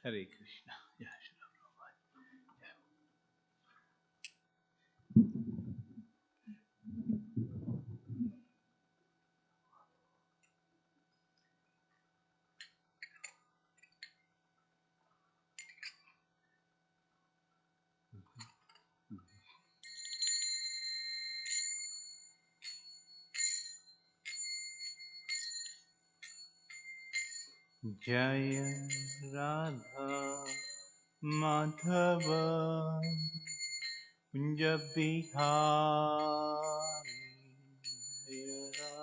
Hare Krishna. Yeah, Jaya Radha Madhava Kunja Bihari Jaya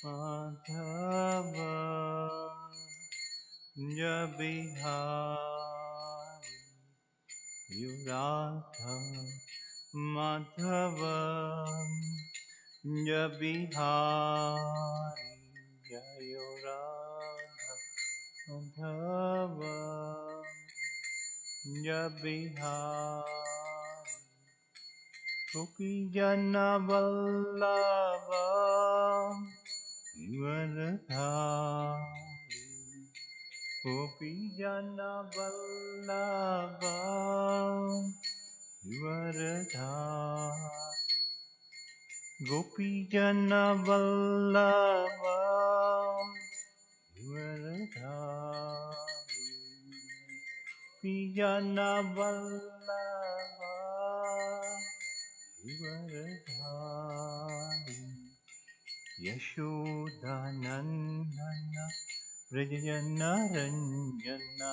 Madhava Kunja Bihari Radha Madhava Kunja Bihari Jaya Radha Madhava Jabihari Gopi Jana Vallabha Givaradhari Gopi Jana Vallabha Givaradhari Gopi Jana Vallabha Givaradhari Pijana Vallabha Givaradhari Yashodanandana Vrajana Ranjana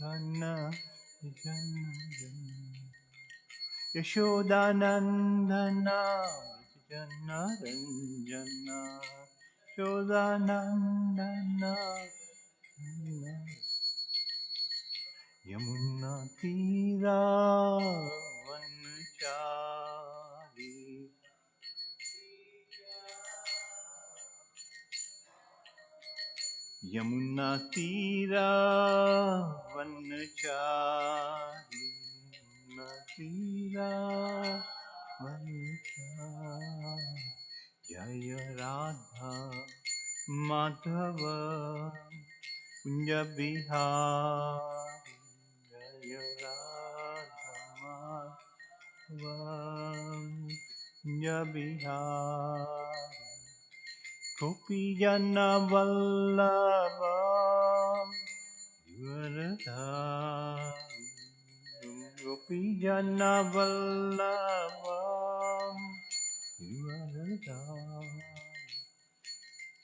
Dhana Yashodanandana Vrajana Ranjana Yashodanandana Yamuna Tira Vanchari Yamuna Tira Vanchari Yamuna Tira Vanchari Jaya Radha Madhava Kunja Bihari Jaya Radha Kunja Bihari Gopi Jana Vallabha Givaradhari Gopi Jana Vallabha Givaradhari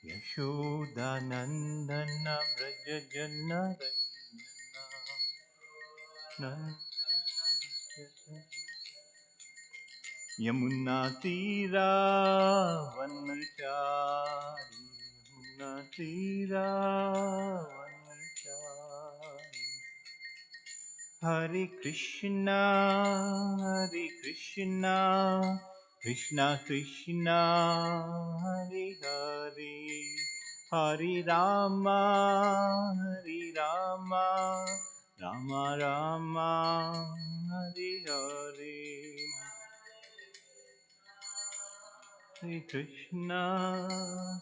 Yashodanandana Vraja Jana Ranjana Yamuna Tira Vanchari Yamuna Tira Vanchari Hare Krishna Hare Krishna Krishna Krishna Hare Hare Hare Rama Hare Rama Rama Rama Hare Hare Hare Krishna,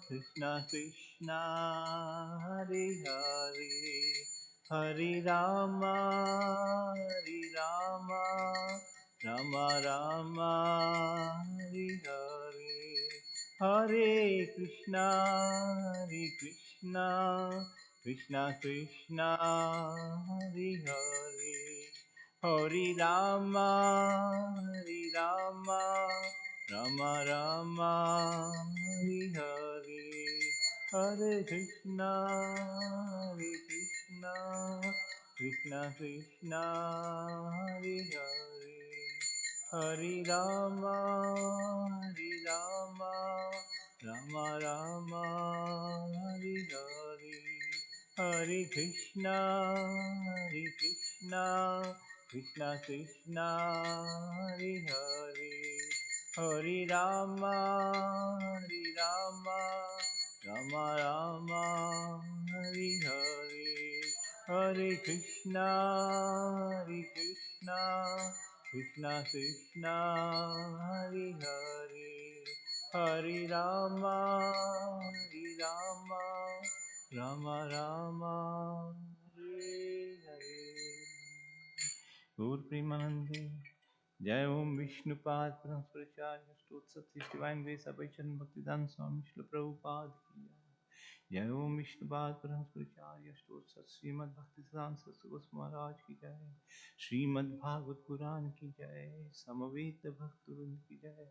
Krishna Krishna, Hare Hare, Hare Rama, Hare Rama, Rama Rama, Hare Hare, Hare Krishna, Hare Krishna, Krishna Krishna, Hare Hare, Hare Rama, Hare Rama. Rama Rama Hare Hare Hare Krishna Hare Krishna Krishna Krishna Hare Hare Hare Rama Hare Rama Rama Rama Hare Hare Hare Krishna Hare Krishna Krishna Krishna Hare Hare Hare Rama, Hare Rama, Rama Rama, Hare Hare, Hare Krishna, Hare Krishna, Krishna Krishna, Hare Hare, Hare Rama, Hare Rama, Rama Rama Hare Hare Gaur Premanande Jai Om Vishnupad Parasparacharya Stot Satsya Divine Grace Abhichan Bhaktidan Swami Shri Prabhupada Ki Jai Om Vishnupad Parasparacharya Stot Satsya Srimad Bhaktidan Saraswati Maharaj Ki Jai Srimad Bhagavad Puran Ki Jai Samaveta Bhaktivinoda Ki Jai.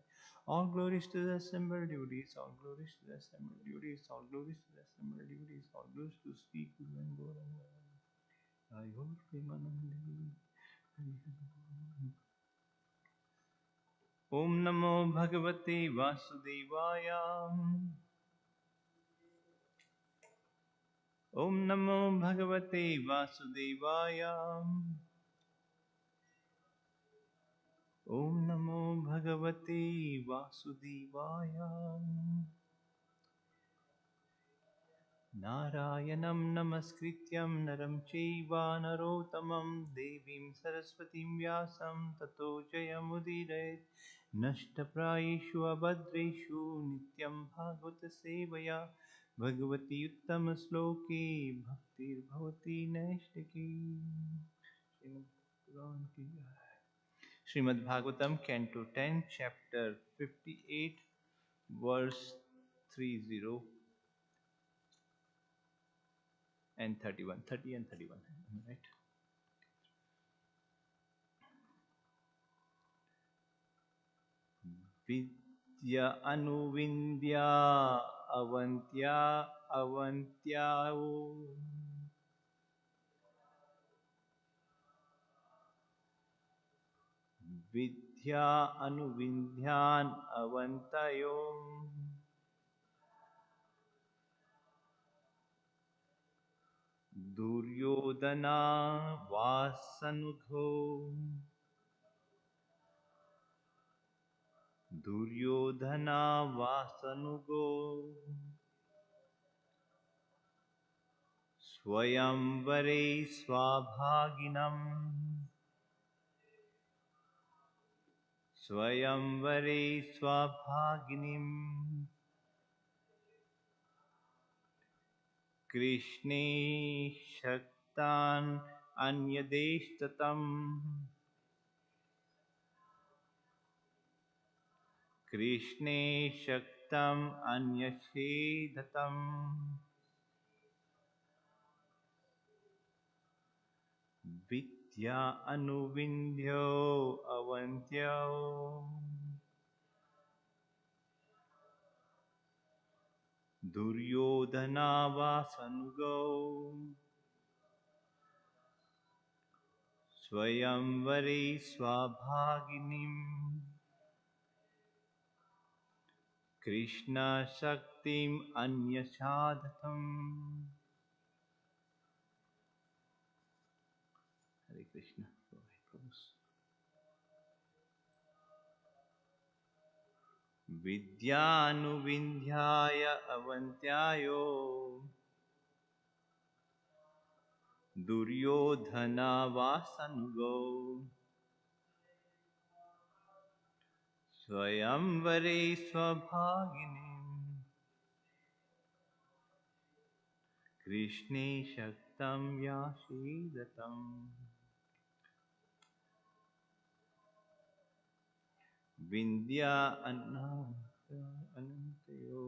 All glories to the assembled devotees, all glories to the assembled devotees, all glories to the assembled devotees, all glories to Sri Guru and Gauranga. Jai Gaur Premanande. Om Namo Bhagavate Vasudevaya. Om Namo Bhagavate Vasudevaya. Om Namo Bhagavate Vasudevaya. Narayanam Namaskrityam Naram Chaiva Narottamam Devim Saraswatim Vyasam Tato Jayamudire Nashtaprayeshu Abhadreshu Nityam Bhagavata Sevaya Bhagavati Uttama Sloke Bhaktir Bhavati Nashtaki. Srimad Bhagavatam, Canto 10, Chapter 58, Verse 30 and 31. 30 and 31. Right? Vidya Anuvindya Avantya Avantyao Vidya Anuvindhyan Avantayo Duryodhana Vasanugho Duryodhana Vasanugo Swayamvare Swabhaginam Swayamvare Swabhaginim Krishne Shaktan Anyadeshtatam Krishne Shaktam Anyashedatam Vidya Anuvindhyo Avantyo Duryodhana Vasanugo Swayamvare Swabhaginim Krishna Shaktim Anyashadhatam. Hare Krishna. Vidyanuvindhyaya Avantyayo Duryodhana Vasanugo Swayamvare Swabhaginim Krishne Shaktam Yashidatam. Vindhya Anantayo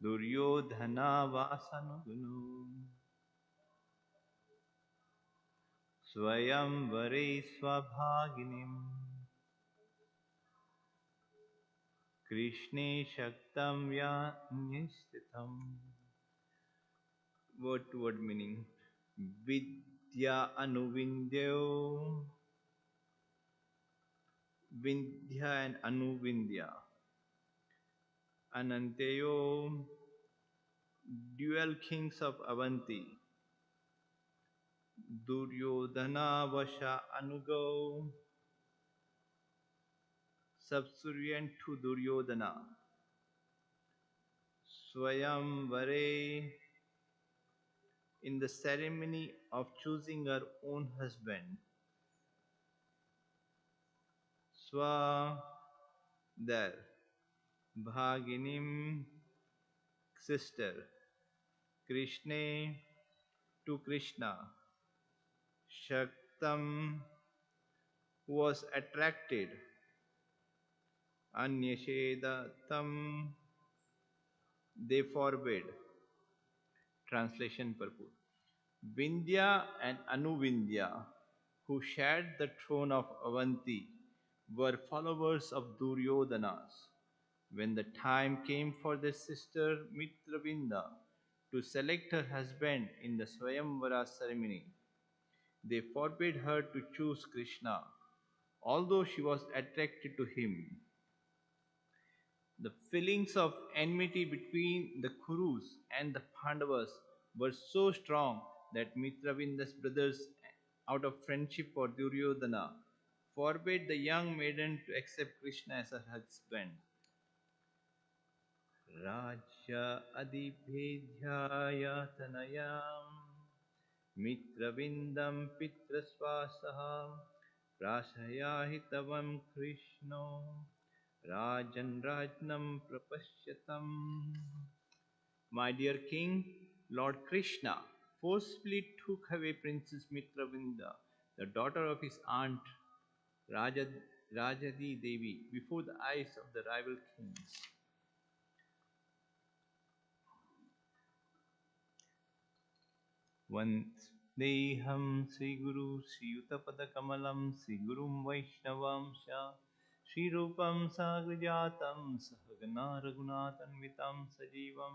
Duryodhana Vasanuguno Swayamvare Swabhaginim Krishne Shaktam Yanistitam. Word to word meaning. Vidya Anuvindyo. Vindhya and Anuvindya. Anantayo, dual kings of Avanti. Duryodhana Vasha Anugo, subservient to Duryodhana. Swayamvare, in the ceremony of choosing her own husband. Swa, there. Bhaginim, sister, Krishna to Krishna, Shaktam was attracted, Anyashedatam they forbade. Translation purport. Vindhya and Anuvindhya, who shared the throne of Avanti, were followers of Duryodhana's. When the time came for their sister Mitravinda to select her husband in the Swayamvara ceremony, they forbade her to choose Krishna, although she was attracted to him. The feelings of enmity between the Kurus and the Pandavas were so strong that Mitravinda's brothers, out of friendship for Duryodhana, forbade the young maiden to accept Krishna as her husband. Rajya adibhedhyaya tanayam Mitravindam pitrasvasaha prasayahitavam Krishno Rajan Rajnam Prapashyatam. My dear king, Lord Krishna forcefully took away Princess Mitravinda, the daughter of his aunt Rajadi Devi, before the eyes of the rival kings. Vandeham Sri Guru Sri Yuttapada Kamalam Sri Gurum Vaishnavamsha Sri Rupam Sagrajatam Sahagana Raghunathanvitam Sajivam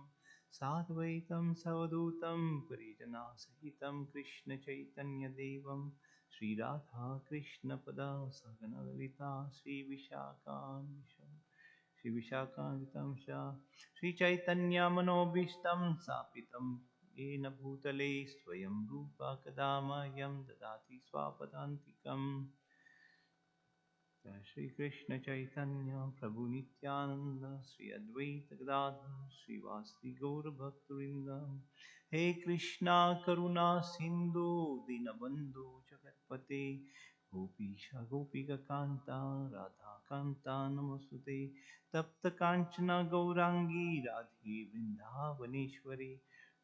Sadvaitam Savadutam Parijana Sahitam Krishna Chaitanya Devam Sri Radha Krishna Pada Sahagana Lalita Sri Vishakam Sri Vishakam Shah Sri Chaitanya Manobhishtam Sapitam Yena Bhutale Swayam Rupa Kadamayam Dadati Swapadantikam Shri Krishna Chaitanya Prabhu Nityananda Sri Advaita Gadadhar Sri Vasti Gaura Bhaktarinda He Krishna Karuna Sindhu Dinabandhu Jagatpate Gopisha Gopika Kanta Radha Kanta Namosute Tapta Kanchana Gaurangi Radhe Vrindavaneshwari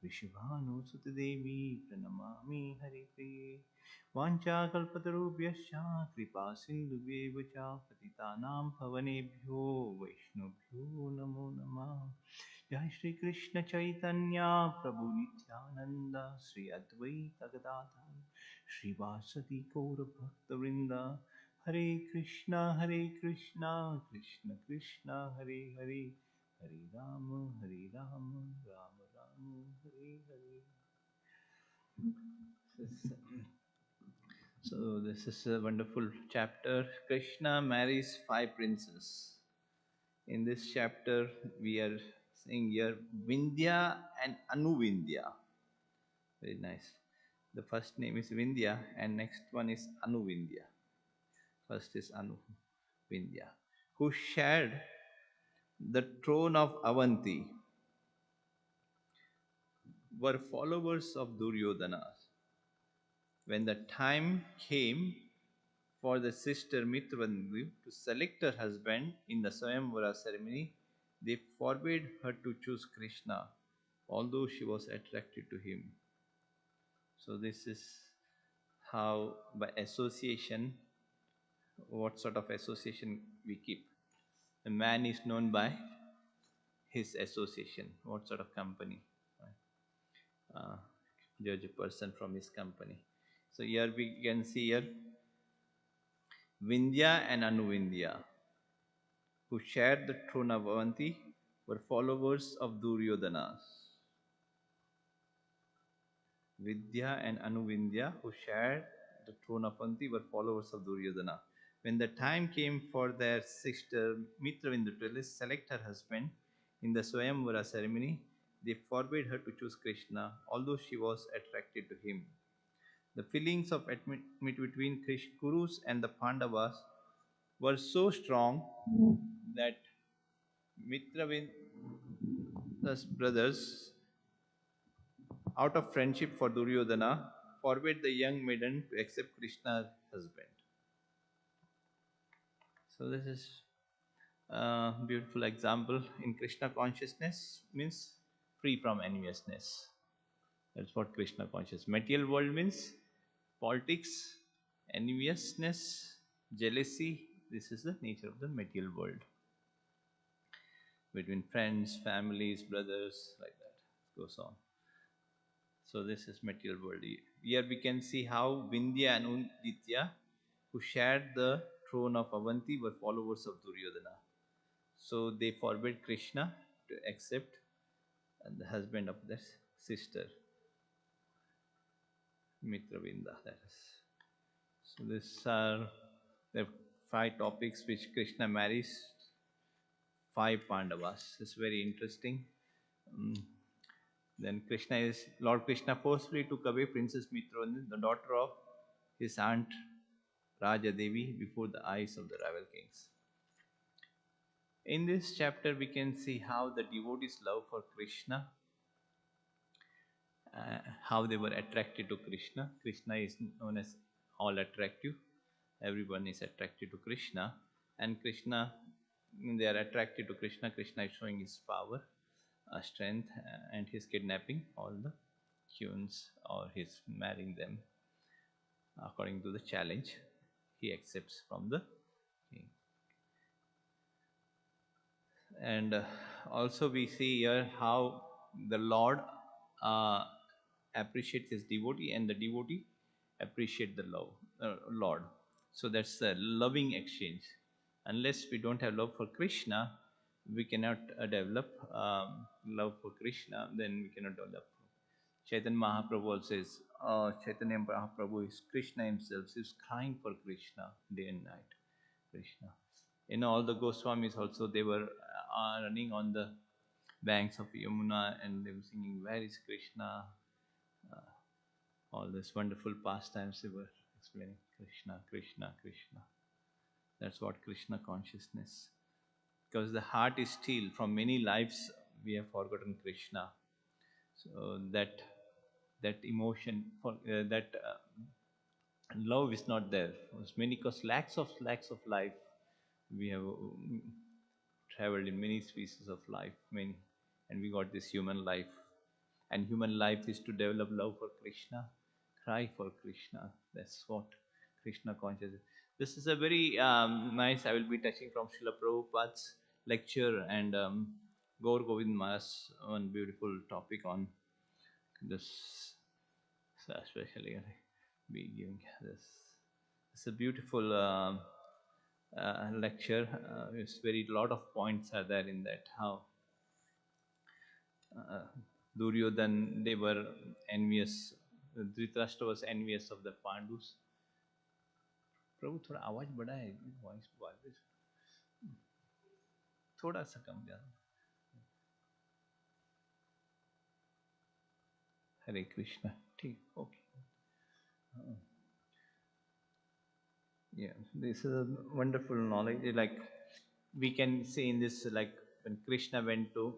Vrishabhanu Sutadevi Pranamami Hari Priye वाञ्छाकल्पतरुभ्यश्च कृपासिन्धुभ्येव च पतितानां पवनेभ्यो वैष्णवभ्यो नमो नमः जय श्री कृष्ण चैतन्य प्रभु नित्यानंद श्री अद्वैत गदाधर श्रीवासदि गौर भक्तवृंद हरे Krishna Krishna Krishna Hare Hare Hare Ram Ram Ram Hare Hare. So this is a wonderful chapter. Krishna marries five princes. In this chapter, we are seeing here Vindhya and Anuvindhya. Very nice. The first name is Vindhya, and next one is Anuvindhya. First is Anuvindhya, who shared the throne of Avanti, were followers of Duryodhana. When the time came for the sister Mitravandu to select her husband in the Swayamvara ceremony, they forbade her to choose Krishna, although she was attracted to him. So this is how, by association, what sort of association we keep. A man is known by his association, what sort of company. Judge a person from his company. So here we can see here Vindhya and Anuvindhya, who shared the throne of Avanti, were followers of Duryodhana. Vidya and Anuvindhya, who shared the throne of Avanti, were followers of Duryodhana. When the time came for their sister Mitravinda to select her husband in the Swayamvara ceremony, they forbade her to choose Krishna, although she was attracted to him. The feelings of enmity between Kurus and the Pandavas were so strong that Mitravinda's brothers, out of friendship for Duryodhana, forbade the young maiden to accept Krishna's husband. So this is a beautiful example in Krishna consciousness, means free from enviousness. That's what Krishna conscious. Material world means politics, enviousness, jealousy. This is the nature of the material world between friends, families, brothers, like that. It goes on. So this is material world. Here we can see how Vindhya and Unditya, who shared the throne of Avanti, were followers of Duryodhana. So they forbade Krishna to accept the husband of their sister, Mitravinda. That is. So these are the five topics which Krishna marries five Pandavas. It's very interesting. Mm. Then Krishna is Lord Krishna forcefully took away Princess Mitravanda, the daughter of his aunt Raja Devi, before the eyes of the rival kings. In this chapter, we can see how the devotees' love for Krishna, how they were attracted to Krishna. Krishna is known as all attractive. Everyone is attracted to Krishna, and Krishna, they are attracted to Krishna. Krishna is showing his power, strength, and his kidnapping all the queens, or his marrying them according to the challenge he accepts from the king. And also we see here how the Lord uh, appreciates his devotee, and the devotee appreciate the Lord. So that's a loving exchange. Unless we don't have love for Krishna, we cannot develop love for Krishna. Then we cannot develop. Chaitanya Mahaprabhu also says, Chaitanya Mahaprabhu is Krishna himself. He is crying for Krishna day and night. Krishna. All the Goswamis also, they were running on the banks of Yamuna, and they were singing, "Where is Krishna?" All these wonderful pastimes they were explaining. Krishna, Krishna, Krishna. That's what Krishna consciousness. Because the heart is still, from many lives we have forgotten Krishna. So that emotion for that love is not there. It's many, because lakhs of life we have traveled in many species of life, many, and we got this human life. And human life is to develop love for Krishna, cry for Krishna. That's what Krishna consciousness. This is a very nice. I will be touching from Srila Prabhupada's lecture, and Gaur Govind Maharaj's one beautiful topic on this. So especially I be giving this. It's a beautiful lecture. It's very lot of points are there in that. How Duryodhan, they were envious. Dhritarashtra was envious of the Pandus. प्रभु थोड़ा आवाज बड़ा है, voice थोड़ा सा कम ज्यादा. हरे कृष्णा. ठीक, okay. Yeah, this is a wonderful knowledge. Like we can say in this, like when Krishna went to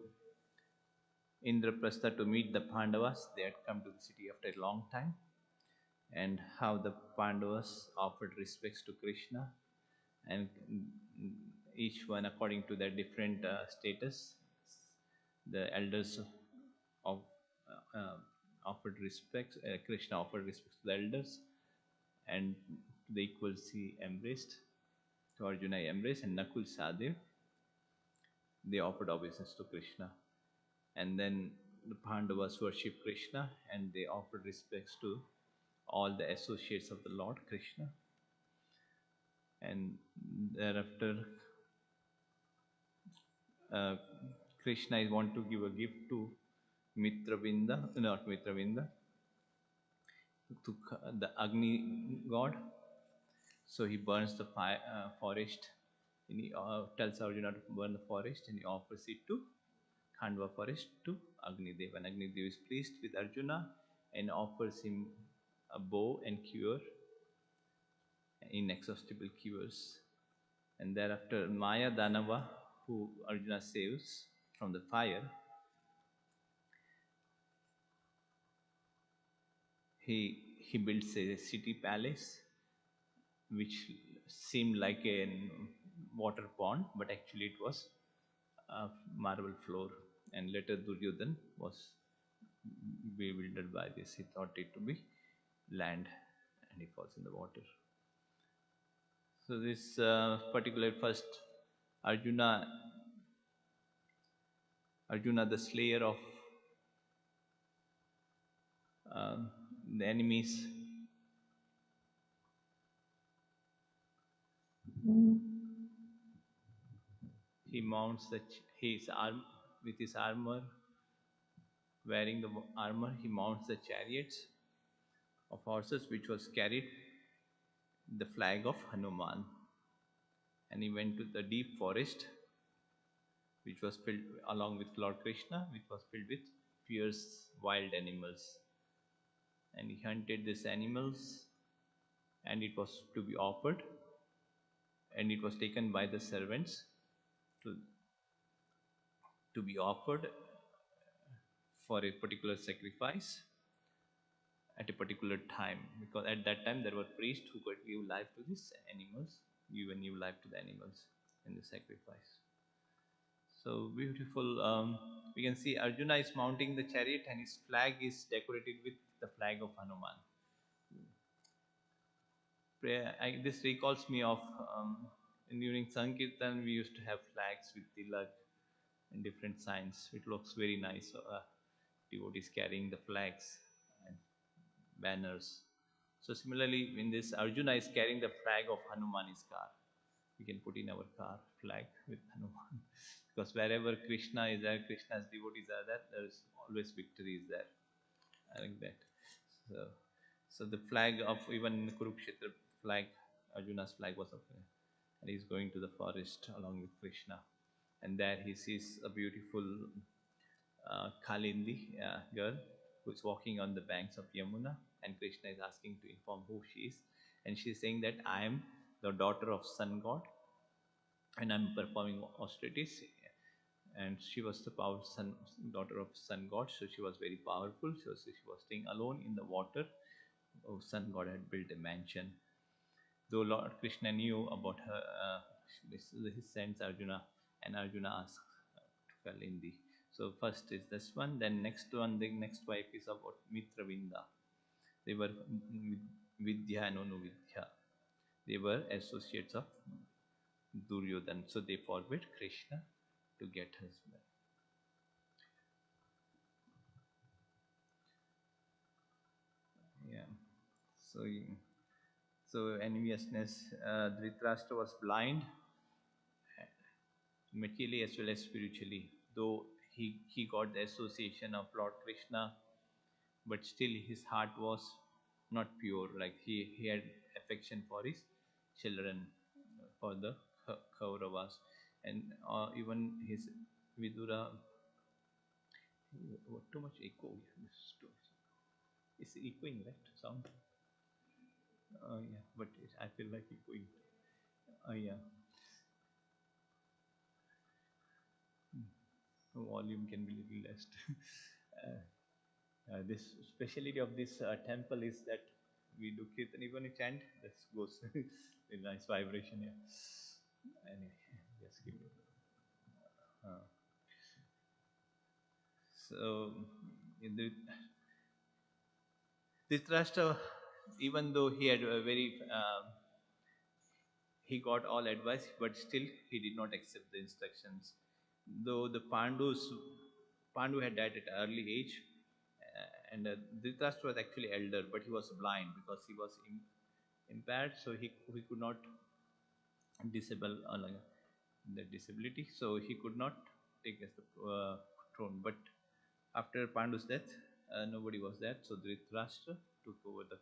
Indraprastha to meet the Pandavas, they had come to the city after a long time, and how the Pandavas offered respects to Krishna, and each one according to their different status. The elders of offered respects. Krishna offered respects to the elders, and the equals he embraced. To Arjuna he embraced, and Nakul Sadev, they offered obeisance to Krishna. And then the Pandavas worshipped Krishna, and they offered respects to all the associates of the Lord Krishna. And thereafter, Krishna is want to give a gift to Mitravinda, not Mitravinda, to the Agni god. So he burns the forest, and he tells Arjuna to burn the forest, and he offers it to Khandva forest to Agnidev. And Agnidev is pleased with Arjuna and offers him a bow and cure, inexhaustible cures. And thereafter, Maya Danava, who Arjuna saves from the fire, he builds a city palace which seemed like a water pond, but actually it was a marble floor. and later Duryodhan was bewildered by this. He thought it to be land, and he falls in the water. So this particular first Arjuna, Arjuna, the slayer of um, the enemies, he mounts his arm with his armor, wearing the armor. He mounts the chariots of horses, which was carried the flag of Hanuman, and he went to the deep forest, which was filled along with Lord Krishna, which was filled with fierce wild animals, and he hunted these animals, and it was to be offered, and it was taken by the servants to, to be offered for a particular sacrifice at a particular time, because at that time there were priests who could give life to these animals, give a new life to the animals in the sacrifice. So beautiful. We can see Arjuna is mounting the chariot, and his flag is decorated with the flag of Hanuman. This recalls me of during Sankirtan, we used to have flags with tilak and different signs. It looks very nice. Devotees carrying the flags and banners. So similarly, in this, Arjuna is carrying the flag of Hanuman in his car. We can put in our car flag with Hanuman, because wherever Krishna is there, Krishna's devotees are there. There is always victory is there. I like that. So, so the flag of even Kurukshetra flag, Arjuna's flag was up there, and he's going to the forest along with Krishna, and there he sees a beautiful Kalindi girl who is walking on the banks of Yamuna, and Krishna is asking to inform who she is, and she is saying that I am the daughter of Sun God, and I'm performing austerities. And she was the daughter of Sun God, so she was very powerful. So she was staying alone in the water. Oh, Sun God had built a mansion. Though Lord Krishna knew about her, he sends Arjuna, and Arjuna asks to Kalindi. So first is this one, then next one, the next wife is about Mitravinda. They were Vidya and Anuvidya. They were associates of Duryodhan. So they forbid Krishna to get husband. Yeah. So, so enviousness. Dhritarashtra was blind, materially as well as spiritually. Though he got the association of Lord Krishna, but still his heart was not pure. Like he had affection for his children, for the Kauravas, and even his Vidura. What too much echo? It's echoing, right? Sound. Yeah, but I feel like echoing. Yeah, volume can be little less. This speciality of this temple is that we do kirtan, even a chant, that goes with nice vibration. Yeah. Anyway, just give me. Uh, so, the Dhritarashtra, even though he had a very he got all advice, but still he did not accept the instructions. Though the Pandu had died at an early age, and Dhritarashtra was actually elder, but he was blind because he was impaired, so he could not disable like, the disability, so he could not take as the throne. But after Pandu's death, nobody was there, so Dhritarashtra took over the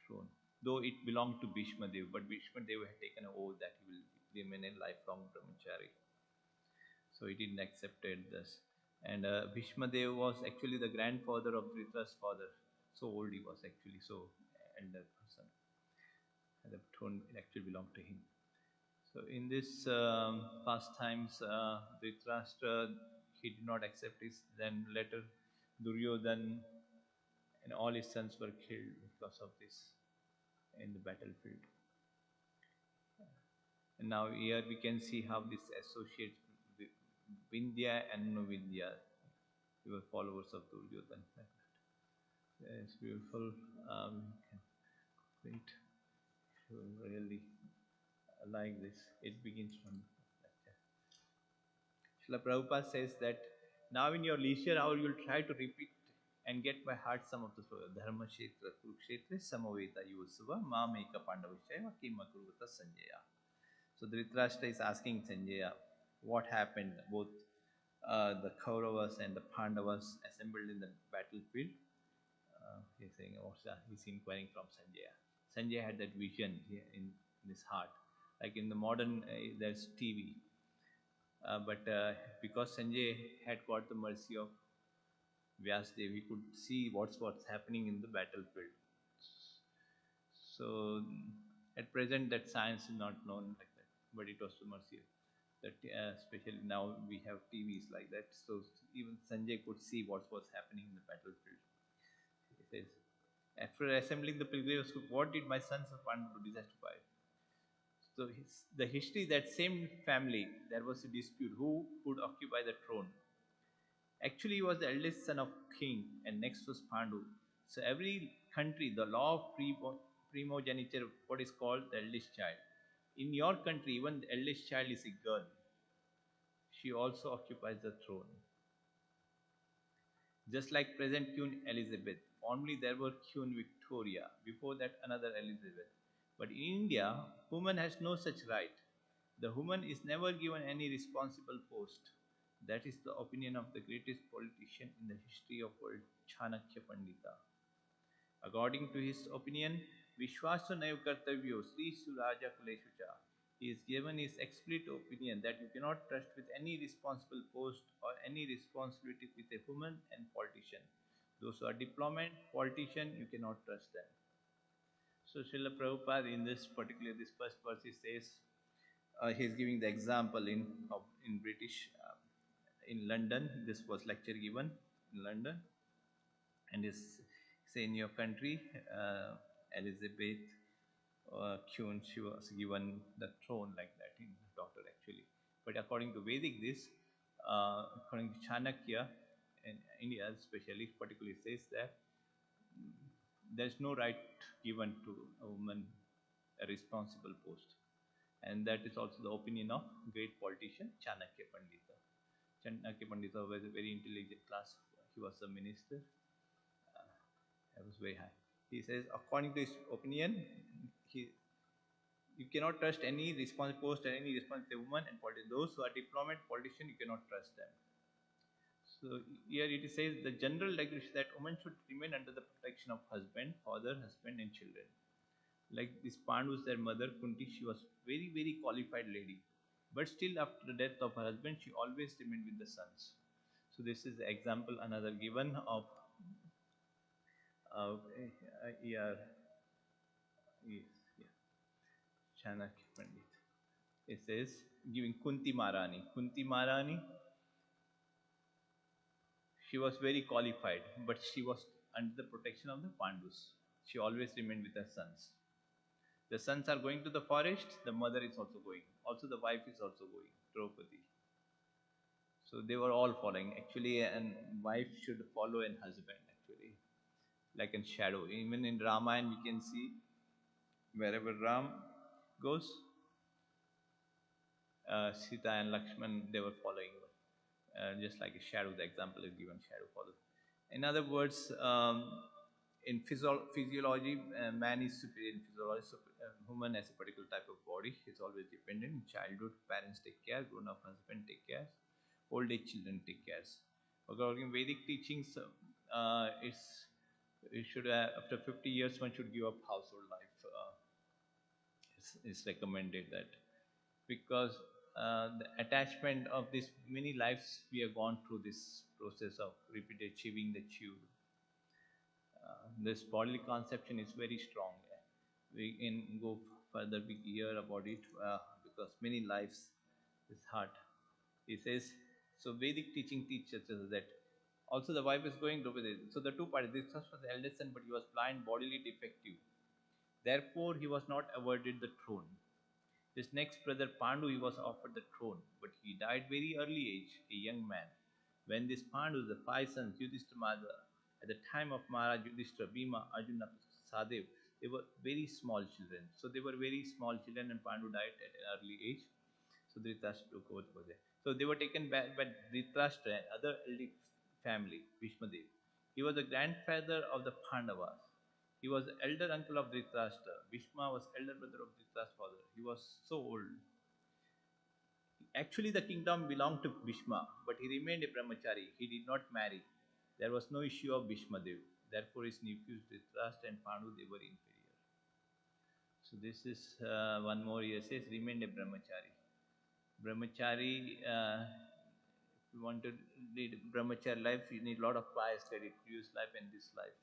throne. Though it belonged to Bhishma Dev, but Bhishma Dev had taken an oath that he will remain a lifelong brahmachari, so he didn't accept it this. And Bhishma Dev was actually the grandfather of Dhritarashtra's father, so old he was actually, so elder person. And the throne actually belonged to him. So in this pastimes, Dhritarashtra, he did not accept his. Then later, Duryodhan and all his sons were killed because of this in the battlefield. And now here we can see how this associates Vindhya and Novidya. We were followers of Duryodhan. Like that. Yeah, it's beautiful. Can read. You really like this. It begins from like that. Srila Prabhupada says that now in your leisure hour you'll try to repeat and get by heart some of the stories. Dharma Kshetra, Kurukshetra, Samaveta Yusava, Mameka Pandavashaya, Kima Kuruvata Sanjaya. So Dhritarashtra is asking Sanjaya what happened. Both the Kauravas and the Pandavas assembled in the battlefield. He's saying, oh, he's inquiring from Sanjaya. Sanjaya had that vision here in his heart. Like in the modern, there's TV. But because Sanjay had got the mercy of Vyasdev, he could see what's happening in the battlefield. So at present, that science is not known like that, but it was the mercy. That especially now we have TVs like that, so even Sanjay could see what's happening in the battlefield. He says, after assembling the pilgrims, what did my sons of Pandu do dissatisfied? So the history that same family there was a dispute who would occupy the throne. Actually, he was the eldest son of king, and next was Pandu. So every country, the law of primogeniture, what is called the eldest child. In your country, even the eldest child is a girl. She also occupies the throne. Just like present Queen Elizabeth. Formerly there were Queen Victoria. Before that another Elizabeth. But in India, woman has no such right. The woman is never given any responsible post. That is the opinion of the greatest politician in the history of world, Chanakya Pandita. According to his opinion, Vishwaso Naiv Kartavyo Sri Suraja Kuleshucha. He is given his explicit opinion that you cannot trust with any responsible post or any responsibility with a woman and politician. Those who are diplomat, politician, you cannot trust them. So Srila Prabhupada in this particular this first verse he says he is giving the example in British in London. This was lecture given in London, and is say in your country, Elizabeth Queen, she was given the throne like that in daughter actually. But according to Vedic, this according to Chanakya in India, especially particularly says that there's no right given to a woman a responsible post, and that is also the opinion of great politician Chanakya Pandita. Chanakya Pandita was a very intelligent class. He was a minister. That was very high. He says, according to his opinion, you cannot trust any responsible post or any responsible woman and politician. Those who are diplomat, politician, you cannot trust them. So here it says the general regulation that women should remain under the protection of husband, father, husband, and children. Like this Pandu's their mother Kunti, she was very very qualified lady, but still after the death of her husband, she always remained with the sons. So this is the example another given of yeah, yes, yeah, Chanakya Pandit. It says giving Kunti Marani. Kunti Marani, she was very qualified, but she was under the protection of the Pandus. She always remained with her sons. The sons are going to the forest, the mother is also going. Also, the wife is also going, Draupadi. So they were all following. Actually, and wife should follow an husband, actually, like in shadow. Even in Ramayana, we can see wherever Ram goes, Sita and Lakshman, they were following, just like a shadow. The example is given: shadow follows. In other words, in physiology, man is superior in physiology. So, human has a particular type of body. It's always dependent. In childhood, parents take care. Grown-up husband take care. Old age children take care. According to Vedic teachings, it's it should after 50 years one should give up household life. It's recommended that because the attachment of this many lives we have gone through this process of repeated achieving the tube. This bodily conception is very strong. We can go further, we hear about it because many lives is hard. He says, so Vedic teaching teaches us that also the wife is going to with it. So the two parties, this was the eldest son, but he was blind, bodily defective. Therefore, he was not awarded the throne. His next brother Pandu, he was offered the throne, but he died very early age, a young man. When these Pandus, the five sons, Yudhishthira, at the time of Maharaj Yudhishthira, Bhima, Arjuna, Sadev, they were very small children. So they were very small children, and Pandu died at an early age. So Dhritarashtra took over there. So they were taken back by Dhritarashtra and other elite family, Bhishmadev. He was the grandfather of the Pandavas. He was the elder uncle of Dhritarashtra. Bhishma was elder brother of Dhritarashtra's father. He was so old. Actually, the kingdom belonged to Bhishma, but he remained a brahmachari. He did not marry. There was no issue of Bhishmadev. Therefore, his nephews Dhritarashtra and Pandu, they were inferior. So this is one more year says remained a brahmachari. Brahmachari, if you want to lead brahmachari life, you need a lot of prior study, previous life and this life.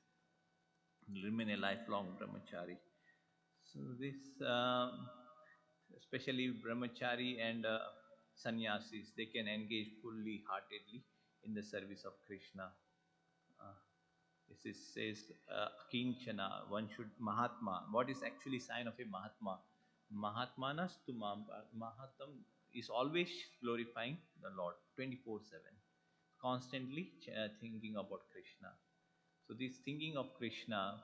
Remain a lifelong brahmachari. So this, especially brahmachari and sannyasis, they can engage fully heartedly in the service of Krishna. Uh, this is says kinchana. One should mahatma. What is actually sign of a mahatma? Mahatmanas to Mahatam is always glorifying the Lord 24/7, constantly thinking about Krishna. So this thinking of Krishna,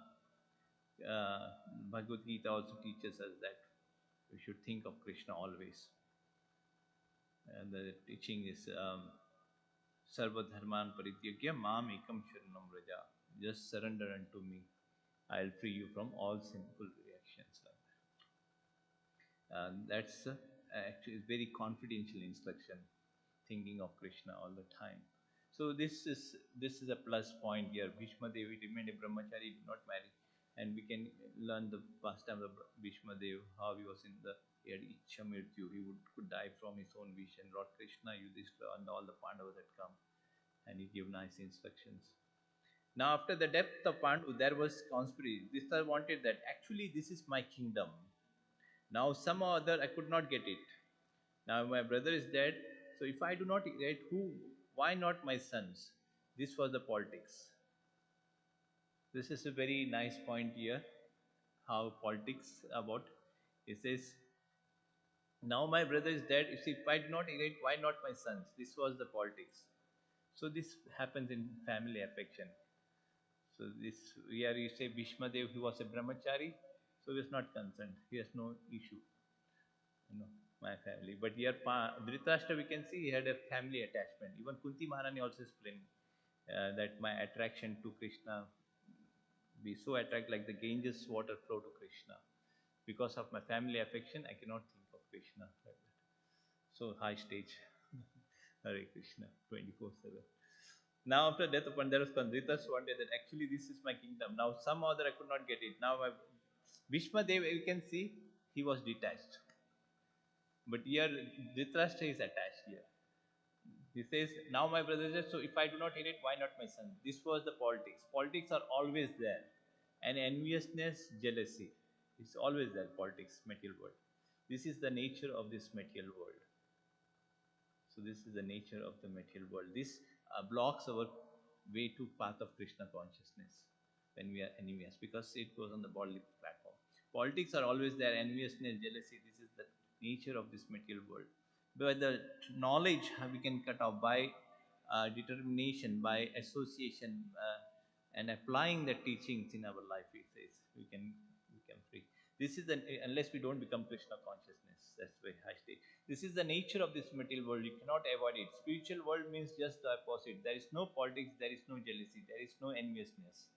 Bhagavad Gita also teaches us that we should think of Krishna always. And the teaching is Sarva Dharman Parityagya Mam Ekam Sharanam Raja. Just surrender unto me. I'll free you from all sinful reactions. Like that's actually very confidential instruction, thinking of Krishna all the time. So this is a plus point here. Bhishma Devi remained a brahmachari, did not marry, and we can learn the pastime of Bhishma Dev, how he was in the he had Ichha Mrityu, he could die from his own wish, and Lord Krishna, Yudhishthira, and all the Pandavas had come, and he gave nice instructions. Now, after the death of Pandu, there was conspiracy. Dhritarashtra wanted that actually this is my kingdom. Now, somehow or other, I could not get it. Now, my brother is dead. So, if I do not get who, why not my sons? This was the politics. This is a very nice point here. How politics about. It says, now my brother is dead. If I do not get, why not my sons? This was the politics. So, this happens in family affection. So this here you say Bhishma Dev, he was a brahmachari, so he was not concerned. He has no issue, my family. But here Dhritarashtra, we can see he had a family attachment. Even Kunti Maharani also explained that my attraction to Krishna be so attract like the Ganges water flow to Krishna. Because of my family affection, I cannot think of Krishna like that. So high stage. Hare Krishna, 24/7. Now after death of Pandara's Pandritas one day that actually this is my kingdom. Now some other I could not get it. Now my Bhishma Dev, you can see he was detached. But here Dhritarashtra is attached here. He says, now my brother says, so if I do not hate it, why not my son? This was the politics. Politics are always there. And enviousness, jealousy. It's always there, politics, material world. This is the nature of this material world. So this is the nature of the material world. This blocks our way to path of Krishna consciousness when we are envious because it goes on the bodily platform. Politics are always there, enviousness, jealousy. This is the nature of this material world. But the knowledge we can cut off by determination, by association, and applying the teachings in our life. It says we can become free. This is the unless we don't become Krishna consciousness. That's very high state. This is the nature of this material world. You cannot avoid it. Spiritual world means just the opposite. There is no politics. There is no jealousy. There is no enviousness.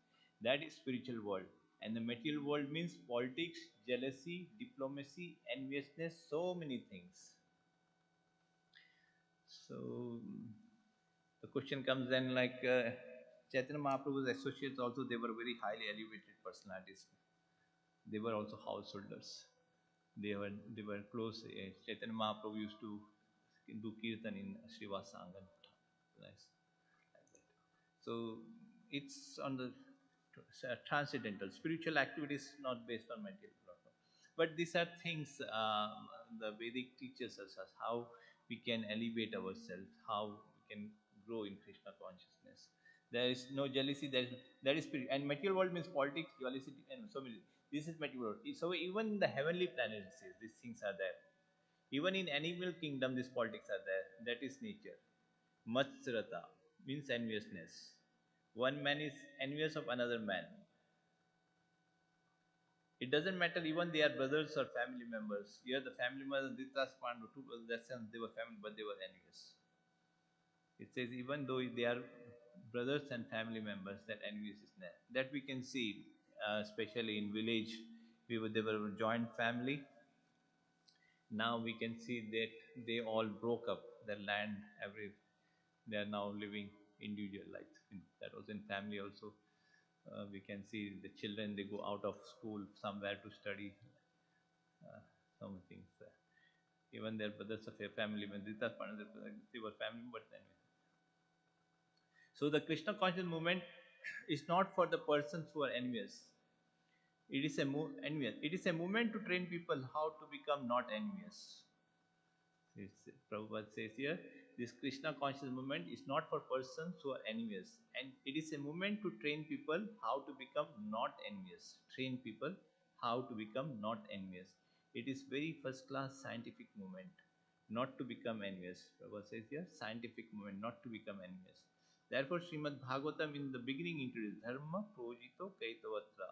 That is spiritual world. And the material world means politics, jealousy, diplomacy, enviousness, so many things. So the question comes then like Chaitanya Mahaprabhu's associates also they were very highly elevated personalities. They were also householders. They were close. Chaitanya Mahaprabhu used to do kirtan in Srivasangan. Nice. Like that. So it's on the transcendental. Spiritual activities not based on material. But these are things the Vedic teaches us as how we can elevate ourselves, how we can grow in Krishna consciousness. There is no jealousy. That is spirit. And material world means politics, jealousy, and so many. This is material world. So even in the heavenly planets, these things are there. Even in animal kingdom, these politics are there. That is nature. Matsrata. means enviousness. One man is envious of another man. It doesn't matter even they are brothers or family members. Here the family members, Dhritarashtra Pandu, two brothers, that sense they were family, but they were envious. It says even though they are brothers and family members, that envious is there. That we can see, especially in village, they were a joint family. Now we can see that they all broke up their land. They are now living individual lives. That was in family also. We can see the children they go out of school somewhere to study uh, some things. Even their brothers of a family, when they were family members anyway. So the Krishna conscious movement is not for the persons who are envious. It is a movement to train people how to become not envious. Prabhupada says here, this Krishna conscious movement is not for persons who are envious, and it is a movement to train people how to become not envious. Train people how to become not envious. It is very first class scientific movement, not to become envious. Prabhupada says here, scientific movement, not to become envious. Therefore, Srimad Bhagavatam in the beginning introduced Dharma Projito Kaitavatra.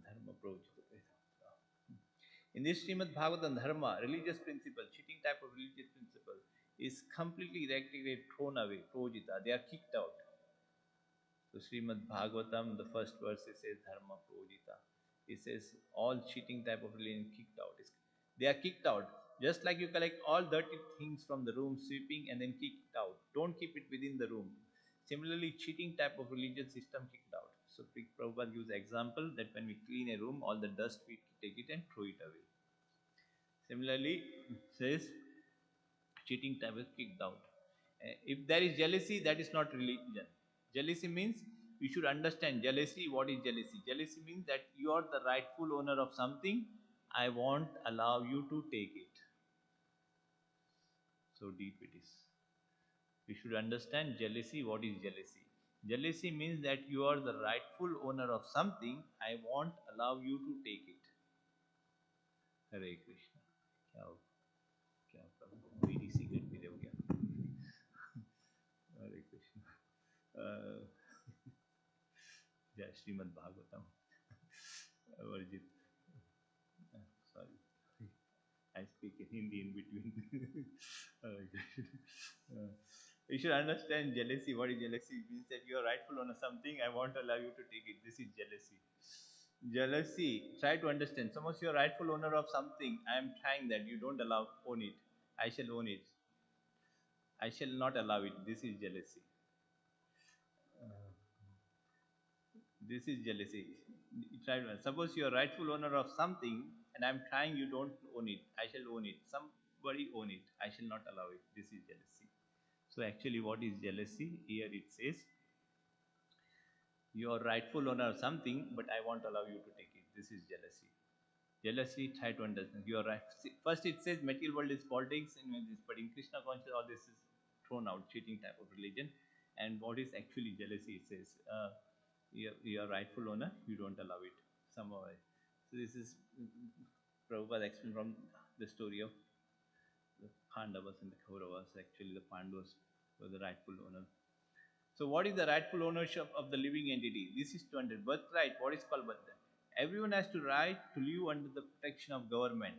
Dharma Projito Kaitavatra. In this Srimad Bhagavatam, Dharma, religious principle, cheating type of religious principle, is completely eradicated, thrown away, projita. They are kicked out. So Srimad Bhagavatam, the first verse it says Dharma projita. It says all cheating type of religion kicked out. They are kicked out. Just like you collect all dirty things from the room, sweeping and then kick it out. Don't keep it within the room. Similarly, cheating type of religious system kicked out. So Prabhupada gives example that when we clean a room, all the dust we take it and throw it away. Similarly, says cheating type is kicked out. If there is jealousy, that is not religion. Jealousy means you should understand jealousy. What is jealousy? Jealousy means that you are the rightful owner of something. I won't allow you to take it. So deep it is. You should understand jealousy. What is jealousy? Jealousy means that you are the rightful owner of something. I won't allow you to take it. Hare Krishna. क्या हो क्या बीड़ी cigarette P रहे हो क्या हरे कृष्ण जय श्रीमद् भागवतम वर्जित sorry I speak in Hindi in between. You should understand jealousy. What is jealousy? It means that you are rightful on something. I won't allow you to take it. This is jealousy. Jealousy. Try to understand. Suppose you are rightful owner of something. I am trying that you don't allow own it. I shall own it. I shall not allow it. This is jealousy. This is jealousy. Suppose you are rightful owner of something and I'm trying you don't own it. I shall own it. Somebody own it. I shall not allow it. This is jealousy. So actually what is jealousy? Here it says you are rightful owner of something but I won't allow you to take it. This is jealousy. Jealousy, try to understand. You are right. First it says material world is politics and this, but in Krishna consciousness all this is thrown out, cheating type of religion. And what is actually jealousy? It says you are rightful owner, you don't allow it somehow. So this is Prabhupada explained from the story of the Pandavas and the Kauravas. Actually, the Pandavas were the rightful owner. So, what is the rightful ownership of the living entity? This is to understand birthright. What is called birthright? Everyone has to right to live under the protection of government.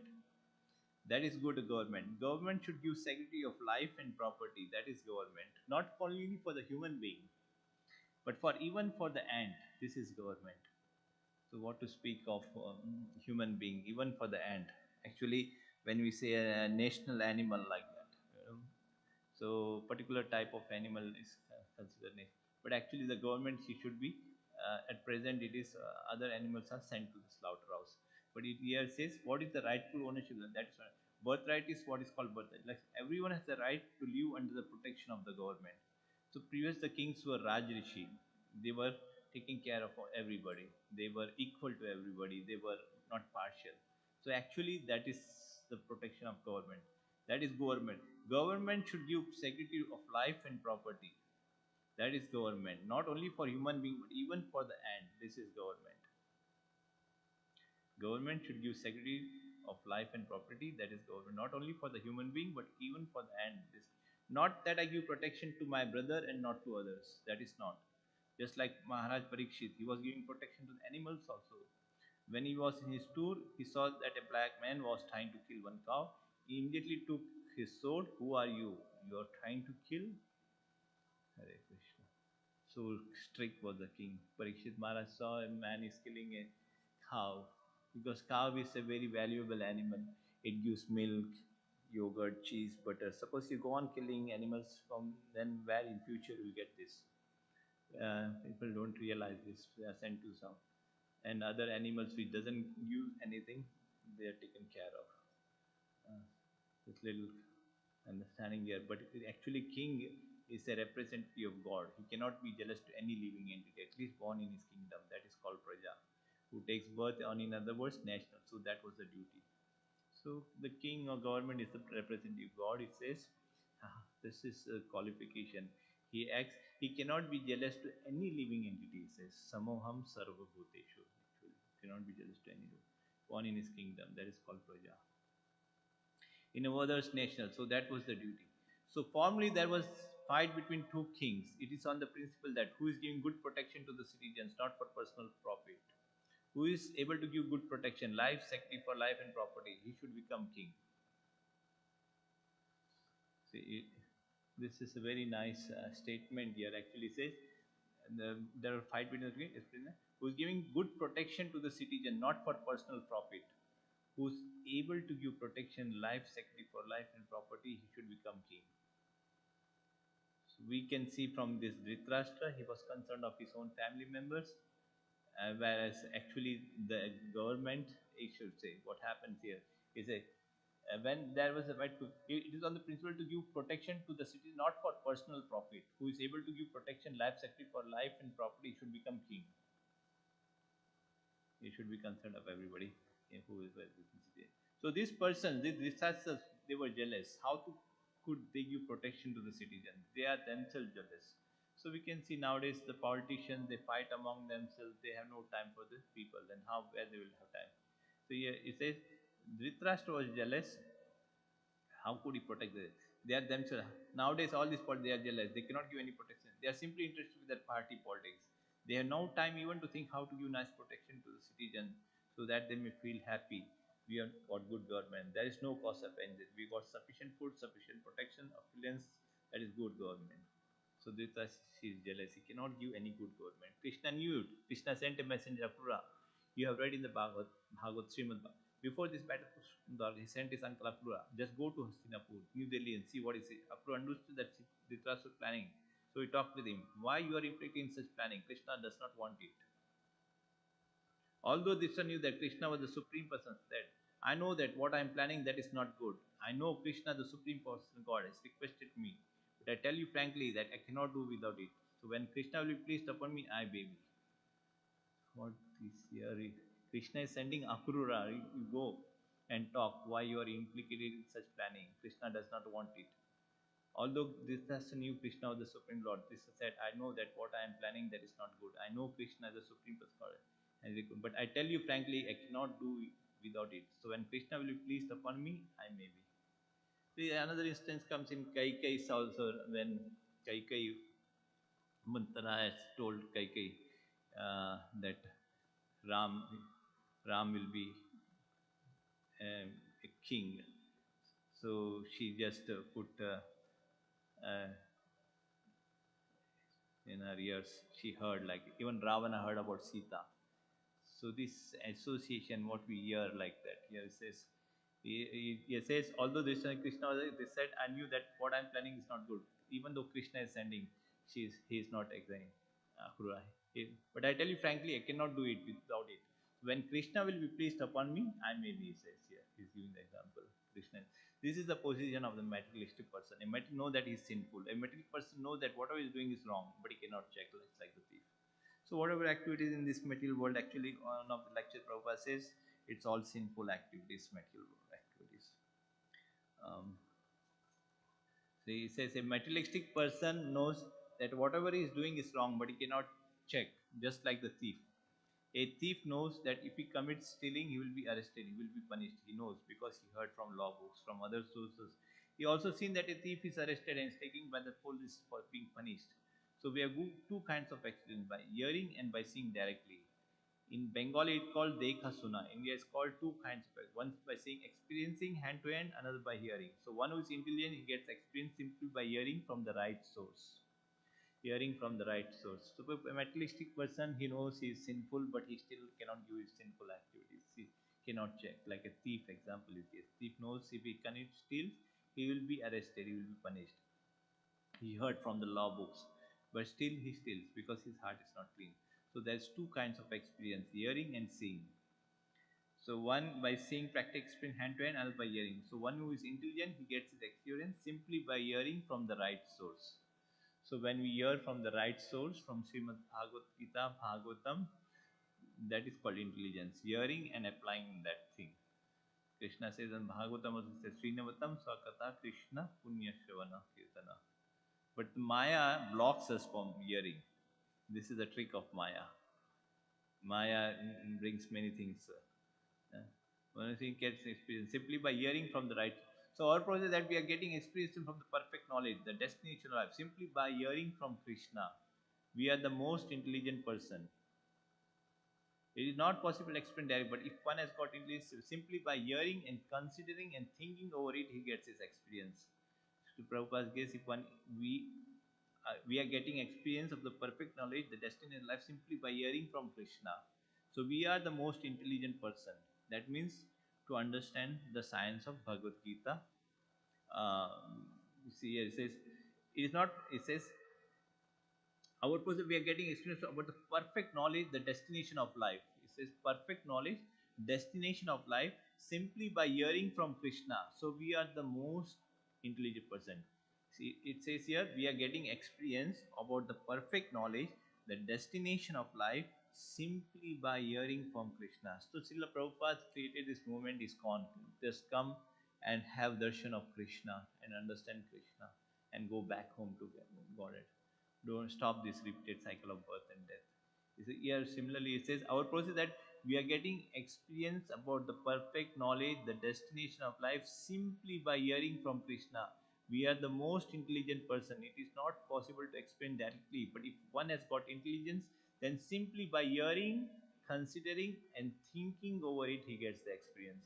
That is good government. Government should give security of life and property. That is government. Not only for the human being, but for even for the ant. This is government. So what to speak of human being, even for the ant. Actually, when we say a national animal like that, so particular type of animal is considered national. But actually, the government she should be at present it is other animals are sent to the slaughterhouse. But it here says what is the rightful ownership? That is birthright is what is called birthright. Like everyone has the right to live under the protection of the government. So previous the kings were Rajrishi. They were taking care of everybody. They were equal to everybody. They were not partial. So actually that is the protection of government. That is government. Government should give security of life and property. That is government. Not only for human being but even for the ant. This is government. Government should give security of life and property. That is government. Not only for the human being but even for the ant. This Not that I give protection to my brother and not to others. That is not. Just like Maharaj Parikshit, he was giving protection to the animals also. When he was in his tour, he saw that a black man was trying to kill one cow. He immediately took his sword. Who are you? You are trying to kill? Hare Krishna. So strict was the king. Parikshit Maharaj saw a man is killing a cow because cow is a very valuable animal. It gives milk, yogurt, cheese, butter. Suppose you go on killing animals from then where in future you get this? People don't realize this. They are sent to some and other animals which doesn't give anything, they are taken care of. This little understanding here, but actually king is a representative of God. He cannot be jealous to any living entity, at least born in his kingdom. That is called praja, who takes birth on, in other words, national. So that was the duty. So the king or government is the representative of God. It says, this is a qualification. He acts. He cannot be jealous to any living entity. He says, Samoham Sarva Bhuteshu. Actually, cannot be jealous to any born in his kingdom. That is called praja in a others national. So that was the duty. So formally there was fight between two kings. It is on the principle that who is giving good protection to the citizens, not for personal profit. Who is able to give good protection, life, safety for life and property, he should become king. See, this is a very nice statement here. Actually says there are fight between the king who is giving good protection to the citizen, not for personal profit. Who's able to give protection, life, safety for life and property, he should become king. So we can see from this Dhritarashtra, he was concerned of his own family members, whereas actually the government, he should say, what happens here is a when there was a right to, it is on the principle to give protection to the city, not for personal profit. Who is able to give protection, life, safety for life and property, should become king. He should be concerned of everybody who is well within city. So these persons, these researchers, they were jealous. How could they give protection to the citizen? They are themselves jealous. So we can see nowadays the politicians, they fight among themselves. They have no time for the people. Then how where they will have time? So here it says Dhritarashtra was jealous. How could he protect them? They are themselves. Nowadays, all these politics, they are jealous. They cannot give any protection. They are simply interested with their party politics. They have no time even to think how to give nice protection to the citizen so that they may feel happy. We have got good government. There is no cause of envy. We got sufficient food, sufficient protection, affluence. That is good government. So Dhritarashtra is jealous. He cannot give any good government. Krishna knew it. Krishna sent a messenger, Apura. You have read in the Bhagavad Srimad Bhagavad. Before this battle, he sent his uncle Apura. Just go to Hastinapur, New Delhi, and see what is it. Apura understood that Dhritarashtra was planning. So he talked with him. Why you are inflicting such planning? Krishna does not want it. Although Dhritarashtra knew that Krishna was the supreme person, said, I know that what I am planning that is not good. I know Krishna, the supreme person God, has requested me. But I tell you frankly that I cannot do without it. So when Krishna will be pleased upon me, I obey me. What is here? Krishna is sending Akrura. You go and talk why you are implicated in such planning. Krishna does not want it. Although Dhritarashtra knew Krishna was the Supreme Lord, Krishna said, I know that what I am planning that is not good. I know Krishna is the Supreme Personality. But I tell you frankly, I cannot do without it. So when Krishna will be pleased upon me, I may be. See, another instance comes in Kaikai also when Kaikai Manthara has told Kaikai that Ram, Ram will be a king. So she just put uh, in her ears, she heard like even Ravana heard about Sita. So this association, what we hear like that, here it says, he says, although this Krishna, they said, I knew that what I'm planning is not good. Even though Krishna is sending, he is not exiled. But I tell you frankly, I cannot do it without it. When Krishna will be pleased upon me, I may be, he says here. He's giving the example. Krishna. This is the position of the materialistic person. A material know that he is sinful. A material person knows that whatever he is doing is wrong, but he cannot check. It's like the thief. So whatever activities in this material world, actually one of the lecture Prabhupada says, it's all sinful activities, material world activities. Um, so he says a materialistic person knows that whatever he is doing is wrong, but he cannot check, just like the thief. A thief knows that if he commits stealing, he will be arrested, he will be punished. He knows because he heard from law books, from other sources. He also seen that a thief is arrested and is taken by the police for being punished. So we have two kinds of experience, by hearing and by seeing directly. In Bengali, it's called Dekha Suna. India is called two kinds of it. One by saying experiencing hand to hand, another by hearing. So one who is intelligent, he gets experience simply by hearing from the right source. Hearing from the right source. So a materialistic person, he knows he is sinful, but he still cannot do his sinful activities. He cannot check. Like a thief example is this. Thief knows if he cannot steal, he will be arrested, he will be punished. He heard from the law books, but still he steals because his heart is not clean. So there's two kinds of experience, hearing and seeing. So one by seeing practical experience hand to hand, other by hearing. So one who is intelligent, he gets his experience simply by hearing from the right source. So when we hear from the right source, from Srimad Bhagavad Gita, Bhagavatam, that is called intelligence, hearing and applying that thing. Krishna says in Bhagavatam also says, Srinavatam Swakata Krishna Punya Shravana Kirtana. But Maya blocks us from hearing. This is the trick of Maya. Maya brings many things. Uh, One thing gets experience simply by hearing from the right. So our process that we are getting experience from the perfect knowledge, the destination of life, simply by hearing from Krishna. We are the most intelligent person. It is not possible to explain directly, but if one has got intelligence, simply by hearing and considering and thinking over it, he gets his experience. To Prabhupada's case, if one we are getting experience of the perfect knowledge, the destiny in life, simply by hearing from Krishna. So we are the most intelligent person. That means to understand the science of Bhagavad Gita. You see here it says, it is not. It says our process we are getting experience about the perfect knowledge, the destination of life. It says perfect knowledge, destination of life, simply by hearing from Krishna. So we are the most intelligent person. See, it says here we are getting experience about the perfect knowledge, the destination of life, simply by hearing from Krishna. So Srila Prabhupada created this movement, is called just come and have darshan of Krishna and understand Krishna and go back home to Godhead. Don't stop this repeated cycle of birth and death. Here similarly it says our process that we are getting experience about the perfect knowledge, the destination of life, simply by hearing from Krishna. We are the most intelligent person. It is not possible to explain directly, but if one has got intelligence, then simply by hearing, considering, and thinking over it, he gets the experience.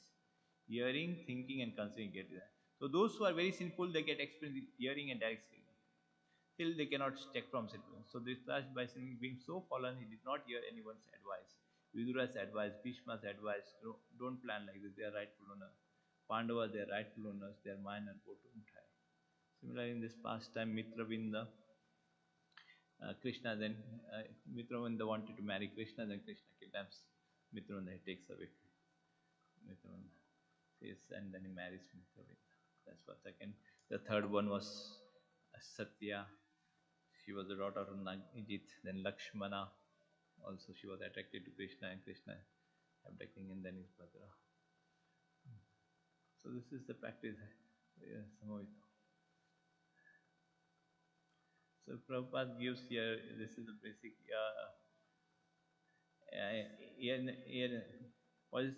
Hearing, thinking, and considering get that. So those who are very simple, they get experience hearing and direct seeing. Still, they cannot check from Siddhartha. So Dhritarashtra, by being so fallen, he did not hear anyone's advice. Vidura's advice, Bhishma's advice, don't plan like this, they are rightful owners. Pandava, they are rightful owners, they are mine and go to Unthai. Similarly, in this past time, Mitravinda, Krishna then, Mitravinda wanted to marry Krishna, then Krishna kidnaps Mitravinda, he takes away Mitravinda. Yes, and then he marries Mitravinda. That's what second. The third one was Satya. She was the daughter of Nagijit, then Lakshmana. Also, she was attracted to Krishna, and Krishna abducting, and then his brother. So, this is the practice. So, Prabhupada gives here, this is the basic. What is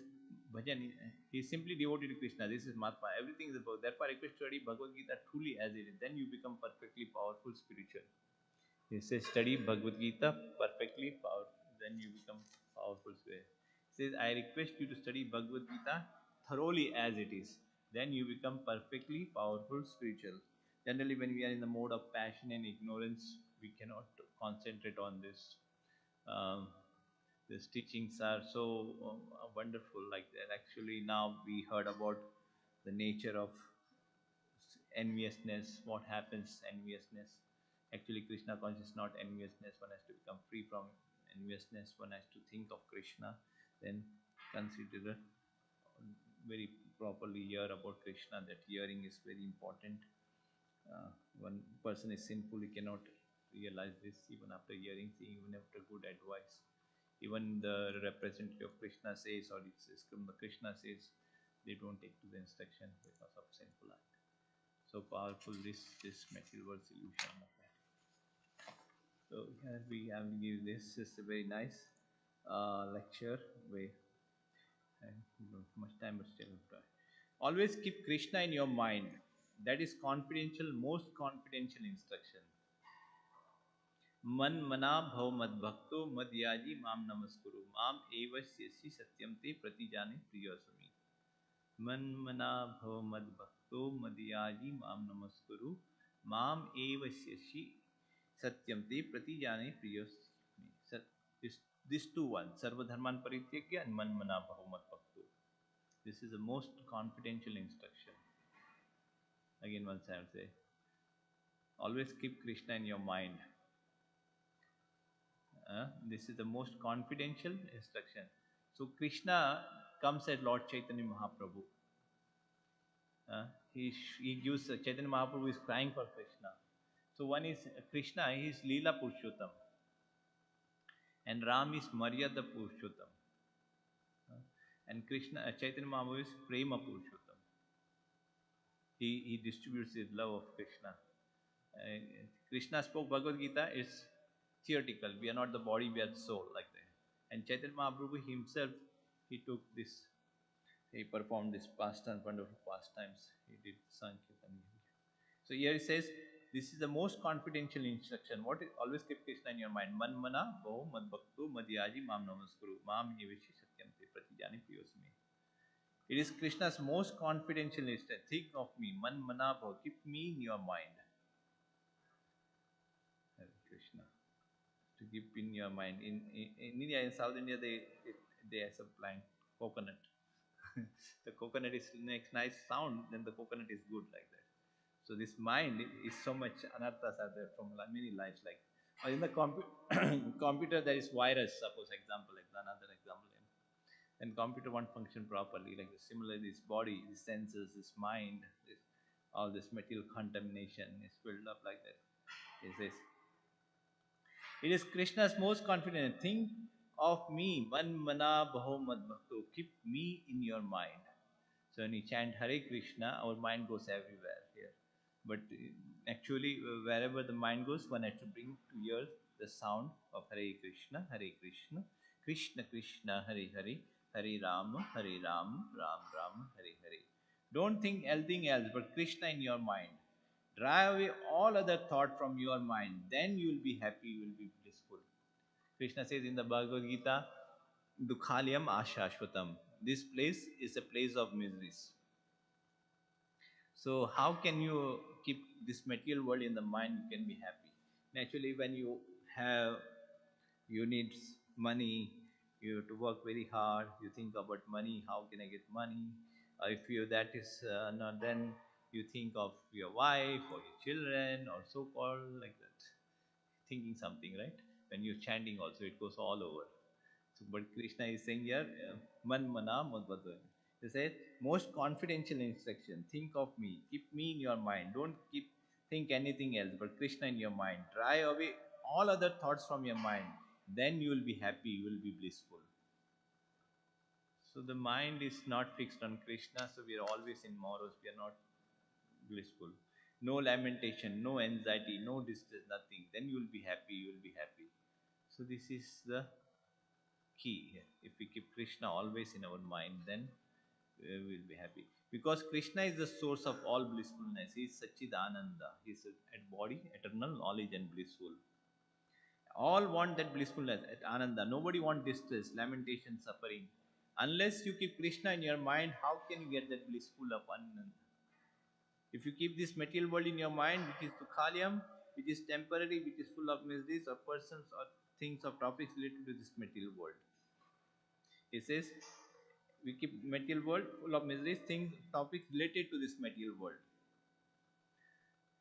bhajan? He is simply devoted to Krishna. This is Mahatma. Everything is about. Therefore, I request to study Bhagavad Gita truly as it is. Then you become perfectly powerful spiritual. He says, study Bhagavad Gita perfectly powerful. Then you become powerful spirit. He says, I request you to study Bhagavad Gita thoroughly as it is. Then you become perfectly powerful spiritual. Generally, when we are in the mode of passion and ignorance, we cannot concentrate on this. Um, these teachings are so wonderful. Like that. Actually, now we heard about the nature of enviousness, what happens enviousness. Actually, Krishna consciousness is not enviousness. One has to become free from enviousness. One has to think of Krishna, then consider very properly hear about Krishna. That hearing is very important. One person is sinful, he cannot realize this even after hearing, seeing, even after good advice. Even the representative of Krishna says, or it says Krishna says, they don't take to the instruction because of sinful act. So powerful this material world illusion of that. So here we have give this is a very nice lecture. We and not much time, but still try. Always keep Krishna in your mind. That is confidential, most confidential instruction. मन मना भव मद भक्तो मदयाजी माम नमस्कुरु माम एव शेषि सत्यम ते प्रतिजाने प्रियोसमी. मन मना भव मद भक्तो मदयाजी माम नमस्कुरु माम एव शेषि satyam te pratijane priyosmi. This two one, sarvadharman parityagya and manmana bhavumat bhaktu. This is the most confidential instruction. Again once I will say, always keep Krishna in your mind. This is the most confidential instruction. So Krishna comes at Lord Chaitanya Mahaprabhu. He gives Chaitanya Mahaprabhu is crying for Krishna. So one is Krishna, he is Leela Purushottam, and Ram is Maryada Purushottam. And Krishna, Chaitanya Mahaprabhu is Prema Purushottam. He distributes his love of Krishna. Krishna spoke Bhagavad Gita, it's theoretical. We are not the body, we are the soul, like that. And Chaitanya Mahaprabhu himself, he took this, he performed this pastime, wonderful pastimes. He did Sankirtan. So here he says, this is the most confidential instruction. What is, always keep Krishna in your mind. Man mana bho mad bhaktu madhyaji mam namaskuru mam yevishi satyam te pratijani priyosmi. It is Krishna's most confidential instruction. Think of me. Man mana bho. Keep me in your mind. Hare Krishna. To keep in your mind. In India, in South India, they supply coconut. The coconut is makes nice sound, then the coconut is good like that. So this mind is so much anarthas are there from many lives like. Or in the computer there is virus, suppose example, like another example. And computer won't function properly. Like similarly, this body, this senses, this mind, all this material contamination is filled up like that. It says, it is Krishna's most confident. Think of me, man mana baho mad bhakto. Keep me in your mind. So when we chant Hare Krishna, our mind goes everywhere here. But actually, wherever the mind goes, one has to bring to ears the sound of Hare Krishna, Krishna Krishna, Hare Hare, Hare Rama, Ram Ram, Hare Hare. Don't think anything else but Krishna in your mind. Drive away all other thought from your mind. Then you will be happy, you will be blissful. Krishna says in the Bhagavad Gita, Dukhalyam Ashashvatam. This place is a place of miseries. So how can you keep this material world in the mind? You can be happy. Naturally, when you need money, you have to work very hard. You think about money. How can I get money? If you that is not, then you think of your wife or your children or so called like that. Thinking something, right? When you're chanting, also it goes all over. So, but Krishna is saying here, man mana madvadva. He says, most confidential instruction. Think of me. Keep me in your mind. Don't think anything else but Krishna in your mind. Drive away all other thoughts from your mind. Then you will be happy. You will be blissful. So the mind is not fixed on Krishna. So we are always in morose. We are not blissful. No lamentation, no anxiety, no distress, nothing. Then you will be happy. You will be happy. So this is the key here. If we keep Krishna always in our mind, then we will be happy. Because Krishna is the source of all blissfulness. He is Satchidananda. He is at body, eternal knowledge and blissful. All want that blissfulness at Ananda. Nobody want distress, lamentation, suffering. Unless you keep Krishna in your mind, how can you get that blissful of Ananda? If you keep this material world in your mind, which is Dukhalyam, which is temporary, which is full of miseries or persons or things or topics related to this material world. He says, we keep material world full of miseries, things, topics related to this material world.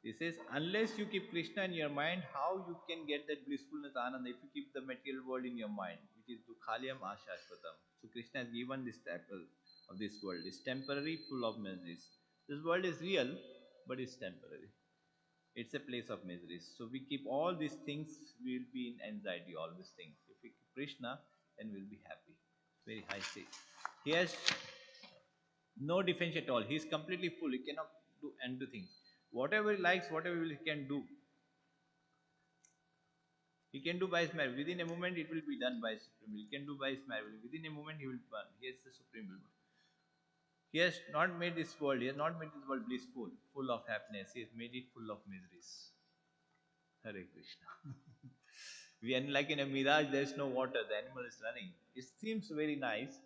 He says, unless you keep Krishna in your mind, how you can get that blissfulness, Ananda, if you keep the material world in your mind, which is Dukhalyam Ashashvatam. So Krishna has given this title of this world. It's temporary, full of miseries. This world is real, but it's temporary. It's a place of miseries. So we keep all these things, we will be in anxiety, all these things. If we keep Krishna, then we'll be happy. Very high state. He has no defense at all. He is completely full. He cannot do and do things. Whatever he likes, whatever he can do. He can do by his merit. Within a moment, it will be done by Supreme Will. He can do by his merit. Within a moment, he will burn. He is the Supreme Will. He has not made this world, he has not made this world blissful, full of happiness. He has made it full of miseries. Hare Krishna. We are like in a mirage, there is no water, the animal is running. It seems very nice.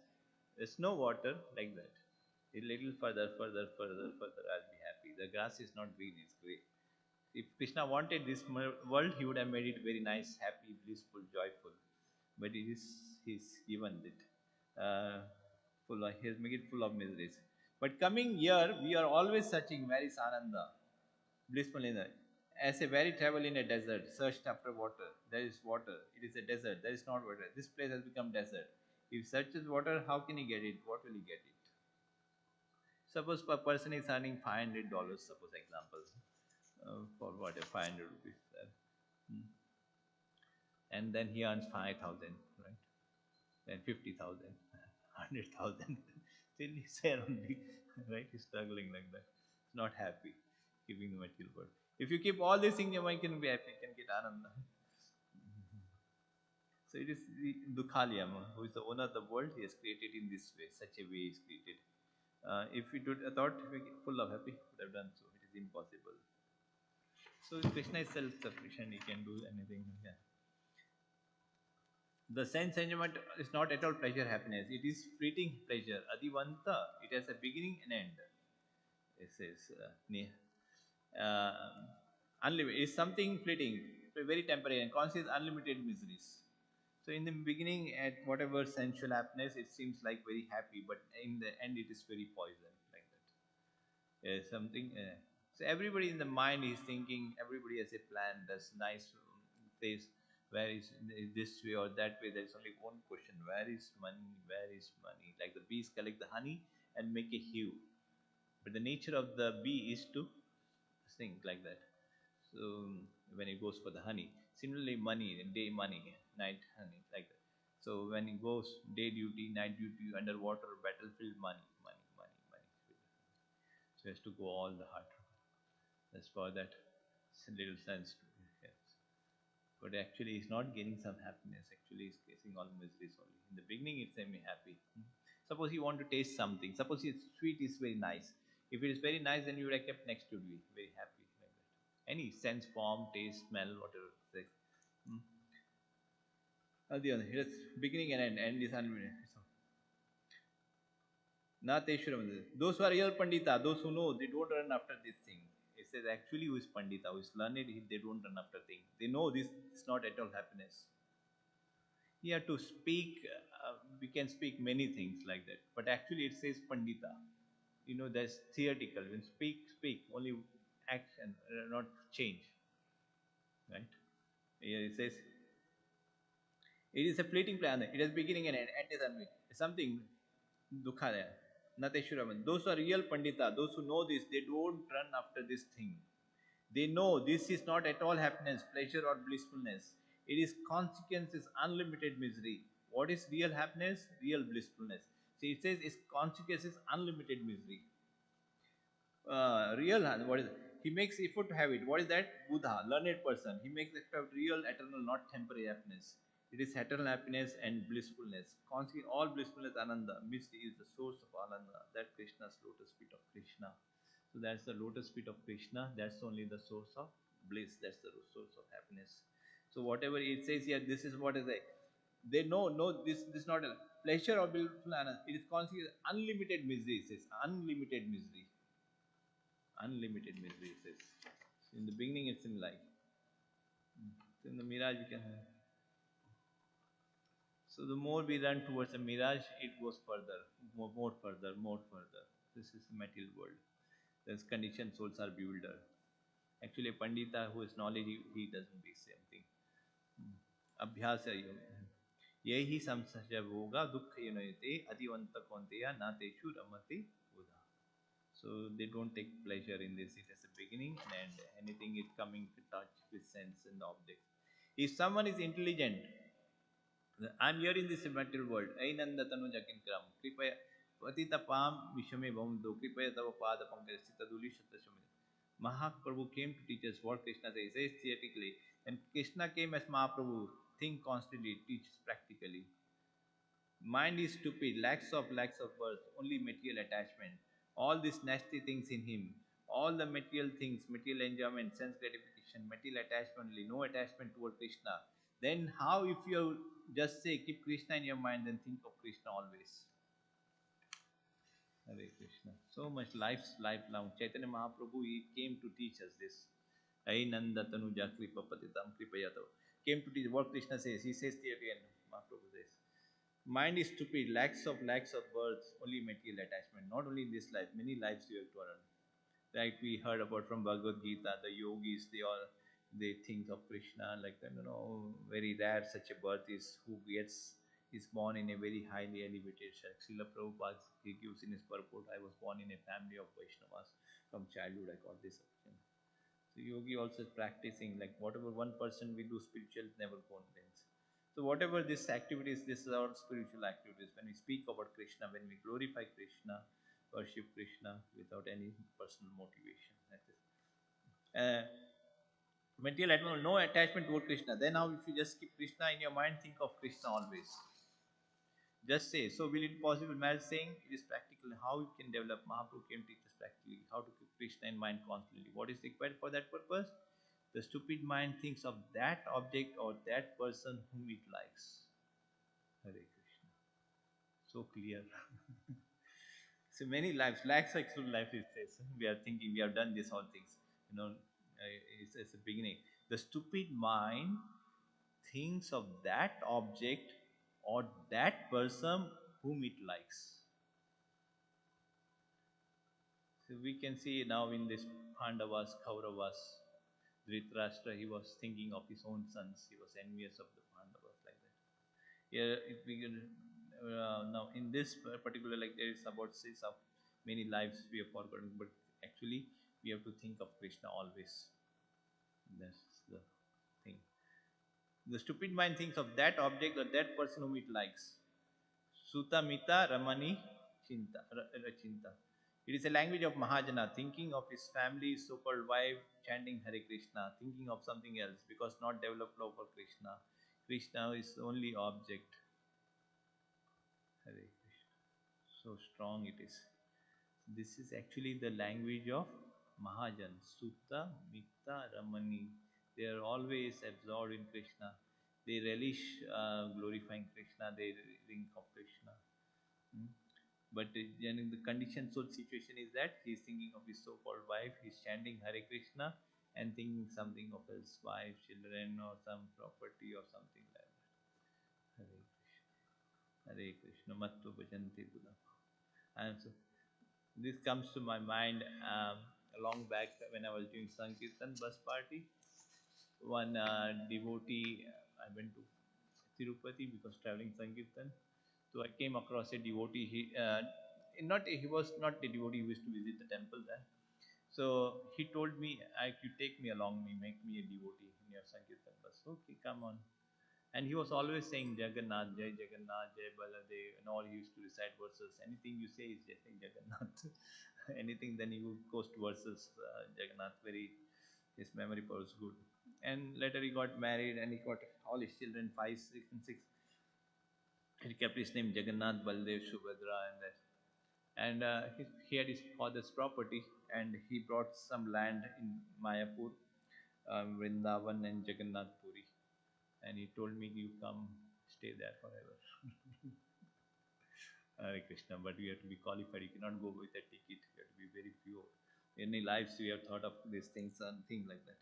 There's no water, like that. A little further, further, further, further, I'll be happy. The grass is not green, it's grey. If Krishna wanted this world, he would have made it very nice, happy, blissful, joyful. But it is he's given it. He has made it full of miseries. But coming here, we are always searching where is Ananda, blissful in it. As a very travel in a desert, searched after water. There is water. It is a desert. There is not water. This place has become desert. If searches water, how can he get it? What will he get it? Suppose a person is earning $500. Suppose example, for what, a 500 rupees, hmm. And then he earns 5,000, right? Then 50,000, 100,000. Still he's there only, right? He's struggling like that. He's not happy keeping the material world. If you keep all these things, your mind can be happy, can get ananda. So it is the Dukhaliyama, who is the owner of the world. He has created in this way, such a way he is created. If we do, thought we full of happy, would have done so. It is impossible. So Krishna is self-sufficient. He can do anything. Yeah. The sense enjoyment is not at all pleasure, happiness. It is fleeting pleasure. Adivanta. It has a beginning and end. It says, unlimited is something fleeting, very temporary, and causes unlimited miseries. So in the beginning, at whatever sensual happiness, it seems like very happy, but in the end, it is very poison, like that. Something. So everybody in the mind is thinking. Everybody has a plan. That's nice place. Where is this way or that way? There is only one question: where is money? Where is money? Like the bees collect the honey and make a hive, but the nature of the bee is to sing like that. So when it goes for the honey, similarly money, day money, night honey, like that. So when it goes day duty, night duty, underwater, battlefield, money, money, money, money. So he has to go all the hard. That's for that little sense to it. Yes. But actually, he's not getting some happiness. Actually, he's facing all miseries only. In the beginning, it's semi happy. Suppose you want to taste something. Suppose it's sweet is very nice. If it is very nice, then you would have kept next to be very happy like that. Any sense, form, taste, smell, whatever. Say. Hmm. The other, it's beginning and end. End is unlimited. So, not Teshwaram. Those who are real Pandita, those who know, they don't run after this thing. It says actually who is Pandita, who is learned, they don't run after things. They know this is not at all happiness. Yeah, to speak, we can speak many things like that. But actually it says Pandita. That's theoretical. When speak, speak, only action, not change. Right? Here it says it is a fleeting plan. It has beginning and end. End is unmade. Something Dukkha. Nateshwaraman. Those who are real Pandita, those who know this, they don't run after this thing. They know this is not at all happiness, pleasure, or blissfulness. It is consequences, unlimited misery. What is real happiness? Real blissfulness. See, it says its consequences, unlimited misery. Real, what is it? He makes effort to have it. What is that? Buddha, learned person. He makes effort to have real, eternal, not temporary happiness. It is eternal happiness and blissfulness. Consequently, all blissfulness, ananda, mist is the source of ananda. That Krishna's lotus feet of Krishna. So that's the lotus feet of Krishna. That's only the source of bliss. That's the source of happiness. So whatever it says here, this is what is it. They know, no, this is not a pleasure or blissful ananda. It is consequently unlimited misery. It says unlimited misery. Unlimited misery it says. So in the beginning it's in life. So in the mirage we can have. So the more we run towards a mirage, it goes further, more further, more further. This is the material world. There's conditioned souls are bewildered. Actually, a Pandita who is knowledge, he doesn't do same thing. अभ्यास यही संसर्ग होगा दुख युनयते अधिवंत कौंतेया ना तेषु रमते बुधा. So they don't take pleasure in this. It has a beginning and end. Anything is coming to touch with sense and objects. If someone is intelligent, I'm here in this material world. Ainanda tanuja kinkram. Kripaya patita pam vishame bhamdo. Kripaya tava pada pankaj sitaduli shatashamid. Mahaprabhu came to teach us what Krishna says. He says theoretically. And Krishna came as Mahaprabhu. Think constantly, teaches practically. Mind is stupid, lacks of birth, only material attachment. All these nasty things in him, all the material things, material enjoyment, sense gratification, material attachment only, no attachment toward Krishna. Then how if you just say keep Krishna in your mind, then think of Krishna always. Hare Krishna. So much lifelong. Chaitanya Mahaprabhu, he came to teach us this. Ainanda tanuja kripapatitam kripayato. Came to teach what Krishna says. He says there again, Mahaprabhu says. Mind is stupid, lacks of birth, only material attachment. Not only in this life, many lives you have to earn. Like we heard about from Bhagavad Gita, the yogis, they think of Krishna like very rare such a birth is who gets is born in a very highly elevated shack. Srila Prabhupada he gives in his purport, I was born in a family of Vaishnavas. From childhood I got this option. So yogi also is practicing like whatever one person we do spiritual never complains. So whatever this activities, this is our spiritual activities. When we speak about Krishna, when we glorify Krishna, worship Krishna without any personal motivation. That is. Material no attachment toward Krishna. Then now if you just keep Krishna in your mind, think of Krishna always. Just say. So will it possible? Marriage saying it is practical. How you can develop? Mahaprabhu came teach us practically how to keep Krishna in mind constantly. What is required for that purpose? The stupid mind thinks of that object or that person whom it likes. Hare Krishna. So clear. So many lives, lakhs actual life it says. We are thinking we have done this all things. It's a beginning. The stupid mind thinks of that object or that person whom it likes. So we can see now in this Pandavas, Kauravas, Dhritarashtra, he was thinking of his own sons. He was envious of the Pandavas like that. Here, if we can, now in this particular, like there is about six of many lives we have forgotten, but actually we have to think of Krishna always. That's the thing. The stupid mind thinks of that object or that person whom it likes. Suta Mita Ramani Chinta. It is a language of Mahajana, thinking of his family, so called wife, chanting Hare Krishna, thinking of something else because not developed love for Krishna. Krishna is the only object. Hare Krishna. So strong it is. This is actually the language of Mahajan, Sutta, Mita, Ramani. They are always absorbed in Krishna. They relish glorifying Krishna. They think of Krishna. Hmm. But in the conditioned soul situation is that he is thinking of his so-called wife. He is chanting Hare Krishna and thinking something of his wife, children, or some property or something like that. Hare Krishna. Hare Krishna. Mattu bhajanti Buddha. And so this comes to my mind long back when I was doing Sankirtan bus party. One devotee, I went to Tirupati because traveling Sankirtan. So I came across a devotee. He was not a devotee who used to visit the temple there. So he told me, "You take me along, make me a devotee in your Sankirtan bus." Okay, come on. And he was always saying Jagannath, Jai Baladev, and all he used to recite verses. Anything you say is just saying Jagannath. Anything, then he would post verses, Jagannath, very, his memory power was good. And later he got married and he got all his children, five, six, and six. He kept his name Jagannath, Baladev, Subhadra, and that. And he had his father's property and he brought some land in Mayapur, Vrindavan, and Jagannath Puri. And he told me, "You come, stay there forever." Hare Krishna, but you have to be qualified. You cannot go with a ticket. You have to be very pure. Any lives we have thought of these things and things like that.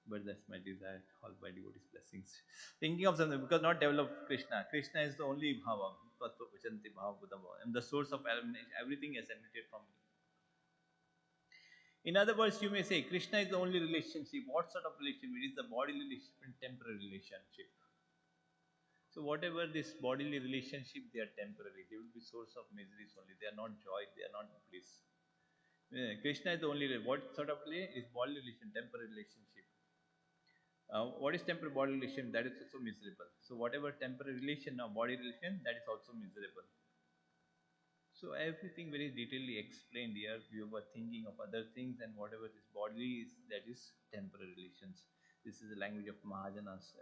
But that's my desire, all by devotees' blessings. Thinking of something because not develop Krishna. Krishna is the only bhava, tattva pachanti bhava buddha. And the source of everything is emanated from me. In other words, you may say Krishna is the only relationship. What sort of relationship? It is the bodily relationship and temporary relationship. So whatever this bodily relationship, they are temporary. They will be source of miseries only. They are not joy. They are not bliss. Krishna is the only. What sort of is bodily relation, temporary relationship. What is temporary body relation? That is also miserable. So whatever temporary relation or body relation, that is also miserable. So everything very detailedly explained here. We were thinking of other things, and whatever this bodily is, that is temporary relations. This is the language of Mahajanas.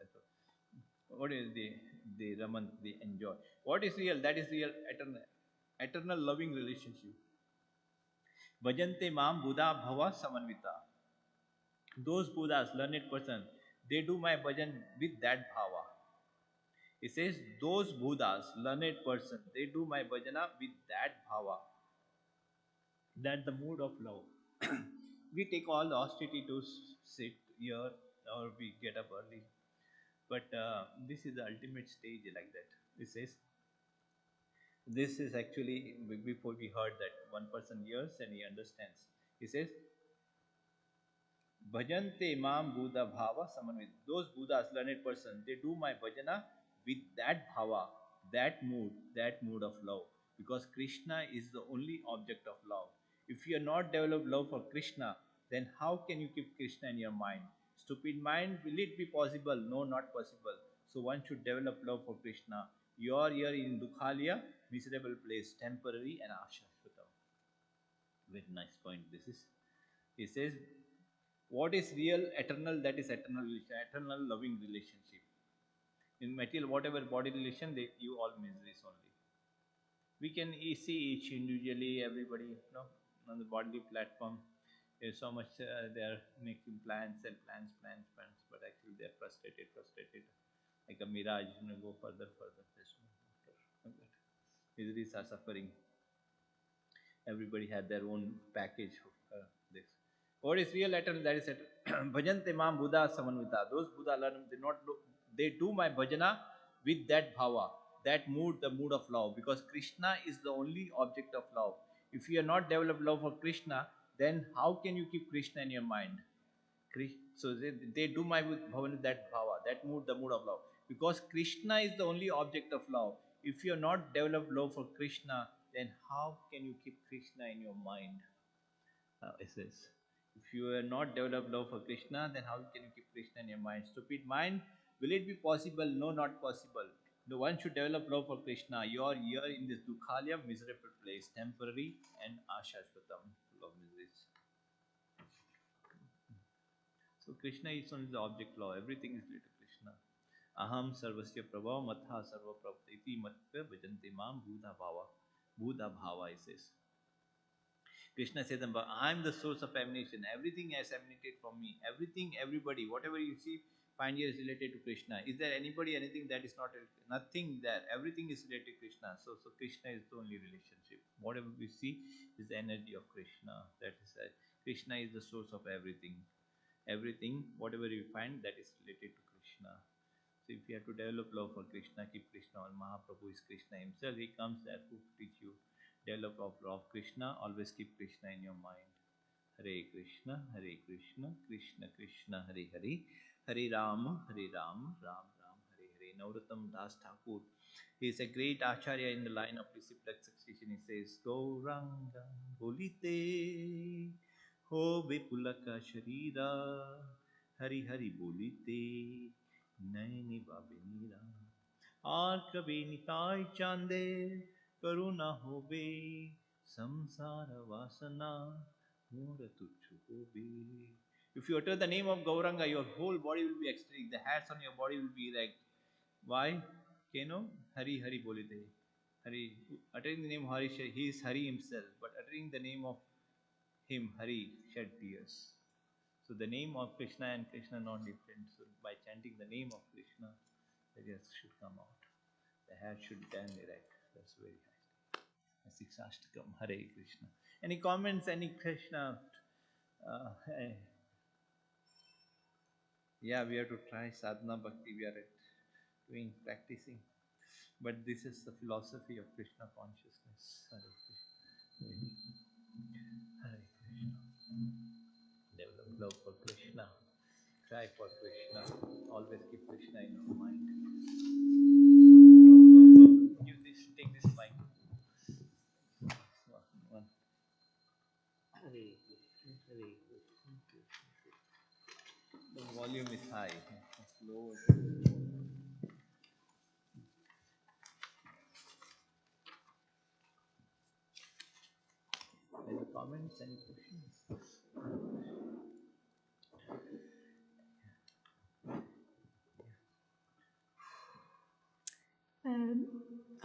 What is the they raman, they enjoy. What is real? That is real eternal loving relationship. Bhajante mam Buddha bhava samanvita. Those Buddhas, learned person, they do my bhajan with that bhava. He says, those Buddhas, learned person, they do my bhajana with that bhava, that the mood of love. We take all the austerity to sit here or we get up early. But this is the ultimate stage like that. He says, this is actually before we heard that one person hears and he understands. He says, Bhajante Mam Buddha Bhava Samanvit. Those Buddhas, learned person, they do my bhajana with that bhava, that mood of love. Because Krishna is the only object of love. If you are not developed love for Krishna, then how can you keep Krishna in your mind? Stupid mind, will it be possible? No, not possible. So one should develop love for Krishna. You are here in Dukhalia, miserable place, temporary and ashashvatam. Very nice point. This is. He says, what is real eternal, that is eternal loving relationship. In material whatever body relation, they you all miseries only. We can see each individually everybody, on the bodily platform. There's so much they are making plans and plans, but actually they are frustrated like a mirage, go further, there's no water, like that. Miseries are suffering. Everybody had their own package of this. What is real eternal? That is eternal. Bhajante mam Buddha samanvita. Those Buddha learn, they do my bhajana with that bhava, that mood, the mood of love. Because Krishna is the only object of love. If you are not developed love for Krishna, then how can you keep Krishna in your mind? So they do my bhavan, that bhava, that mood, the mood of love. Because Krishna is the only object of love. If you are not developed love for Krishna, then how can you keep Krishna in your mind? It says, if you are not developed love for Krishna, then how can you keep Krishna in your mind? Stupid mind, will it be possible? No, not possible. No one should develop love for Krishna. You are here in this Dukhalia, miserable place, temporary and ashashvatam, full of miseries. So Krishna is only the object law. Everything is related to Krishna. Aham sarvasya prabha matha sarva prabhati matya bhajante mam Buddha bhava. Buddha bhava, he says. Krishna says, I am the source of emanation. Everything has emanated from me. Everything, everybody, whatever you see, find here is related to Krishna. Is there anybody, anything that is not related? Nothing there. Everything is related to Krishna. So Krishna is the only relationship. Whatever we see is the energy of Krishna. That is Krishna is the source of everything. Everything, whatever you find, that is related to Krishna. So if you have to develop love for Krishna, keep Krishna on. Mahaprabhu is Krishna himself. He comes there to teach you. Develop love of Krishna. Always keep Krishna in your mind. Hare Krishna, Krishna Krishna, Hare Hare, Hare Rama, Ram Ram, Hare Hare. Naurottam Das Thakur. He is a great acharya in the line of disciplic succession. He says, Gauranga Bolite, Ho Vipulaka Sharira, Hari Hari Bolite, Naini Babinira. আর কবি নিতাই চাঁদে করুণা হবে samsara vasana mora tuchhu hobe. If you utter the name of Gauranga, your whole body will be ecstatic. The hairs on your body will be erect. Why? Hari Hari bolite. Hari, uttering the name Hari, he is Hari himself, but uttering the name of him, Hari, shed tears. So the name of Krishna and Krishna are not different. So by chanting the name of Krishna, the tears should come out. The hair should stand erect. That's very high. Siksashtakam, Hare Krishna. Any comments? Any Krishna? Yeah, we have to try sadhana bhakti. We are doing practicing, but this is the philosophy of Krishna consciousness. Hare Krishna. Hare Krishna. Develop love for Krishna. Try for Krishna. Always keep Krishna in your mind. Use this. Take this mic. One. Hare Krishna. Hare Krishna. The volume is high. Low. Any comments? Any questions?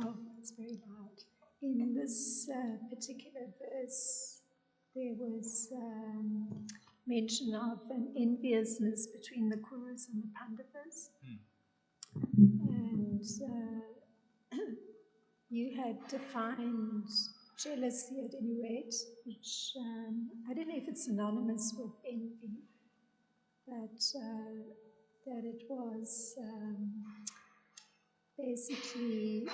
Oh, it's very loud. In this particular verse, there was mention of an enviousness between the Kurus and the Pandavas. And you had defined jealousy at any rate, which I don't know if it's synonymous with envy, but that it was basically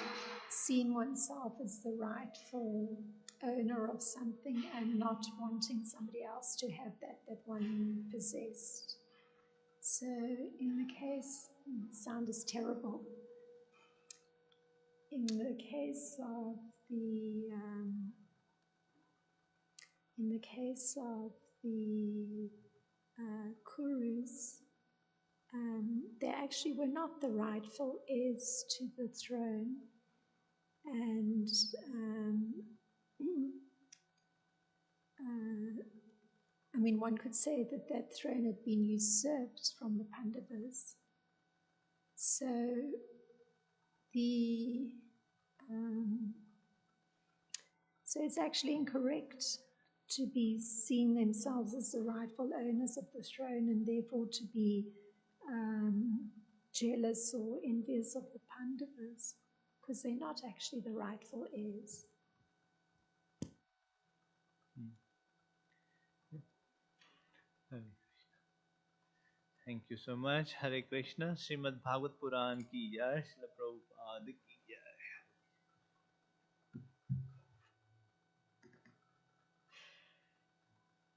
seeing oneself as the rightful owner of something and not wanting somebody else to have that one possessed. So in the case, sound is terrible. In the case of the Kurus, they actually were not the rightful heirs to the throne, and I mean, one could say that that throne had been usurped from the Pandavas. So so it's actually incorrect to be seeing themselves as the rightful owners of the throne and therefore to be jealous or envious of the Pandavas, because they're not actually the rightful heirs. Thank you so much. Hare Krishna. Srimad Bhagavad Puran ki jai. Srila Prabhupada ki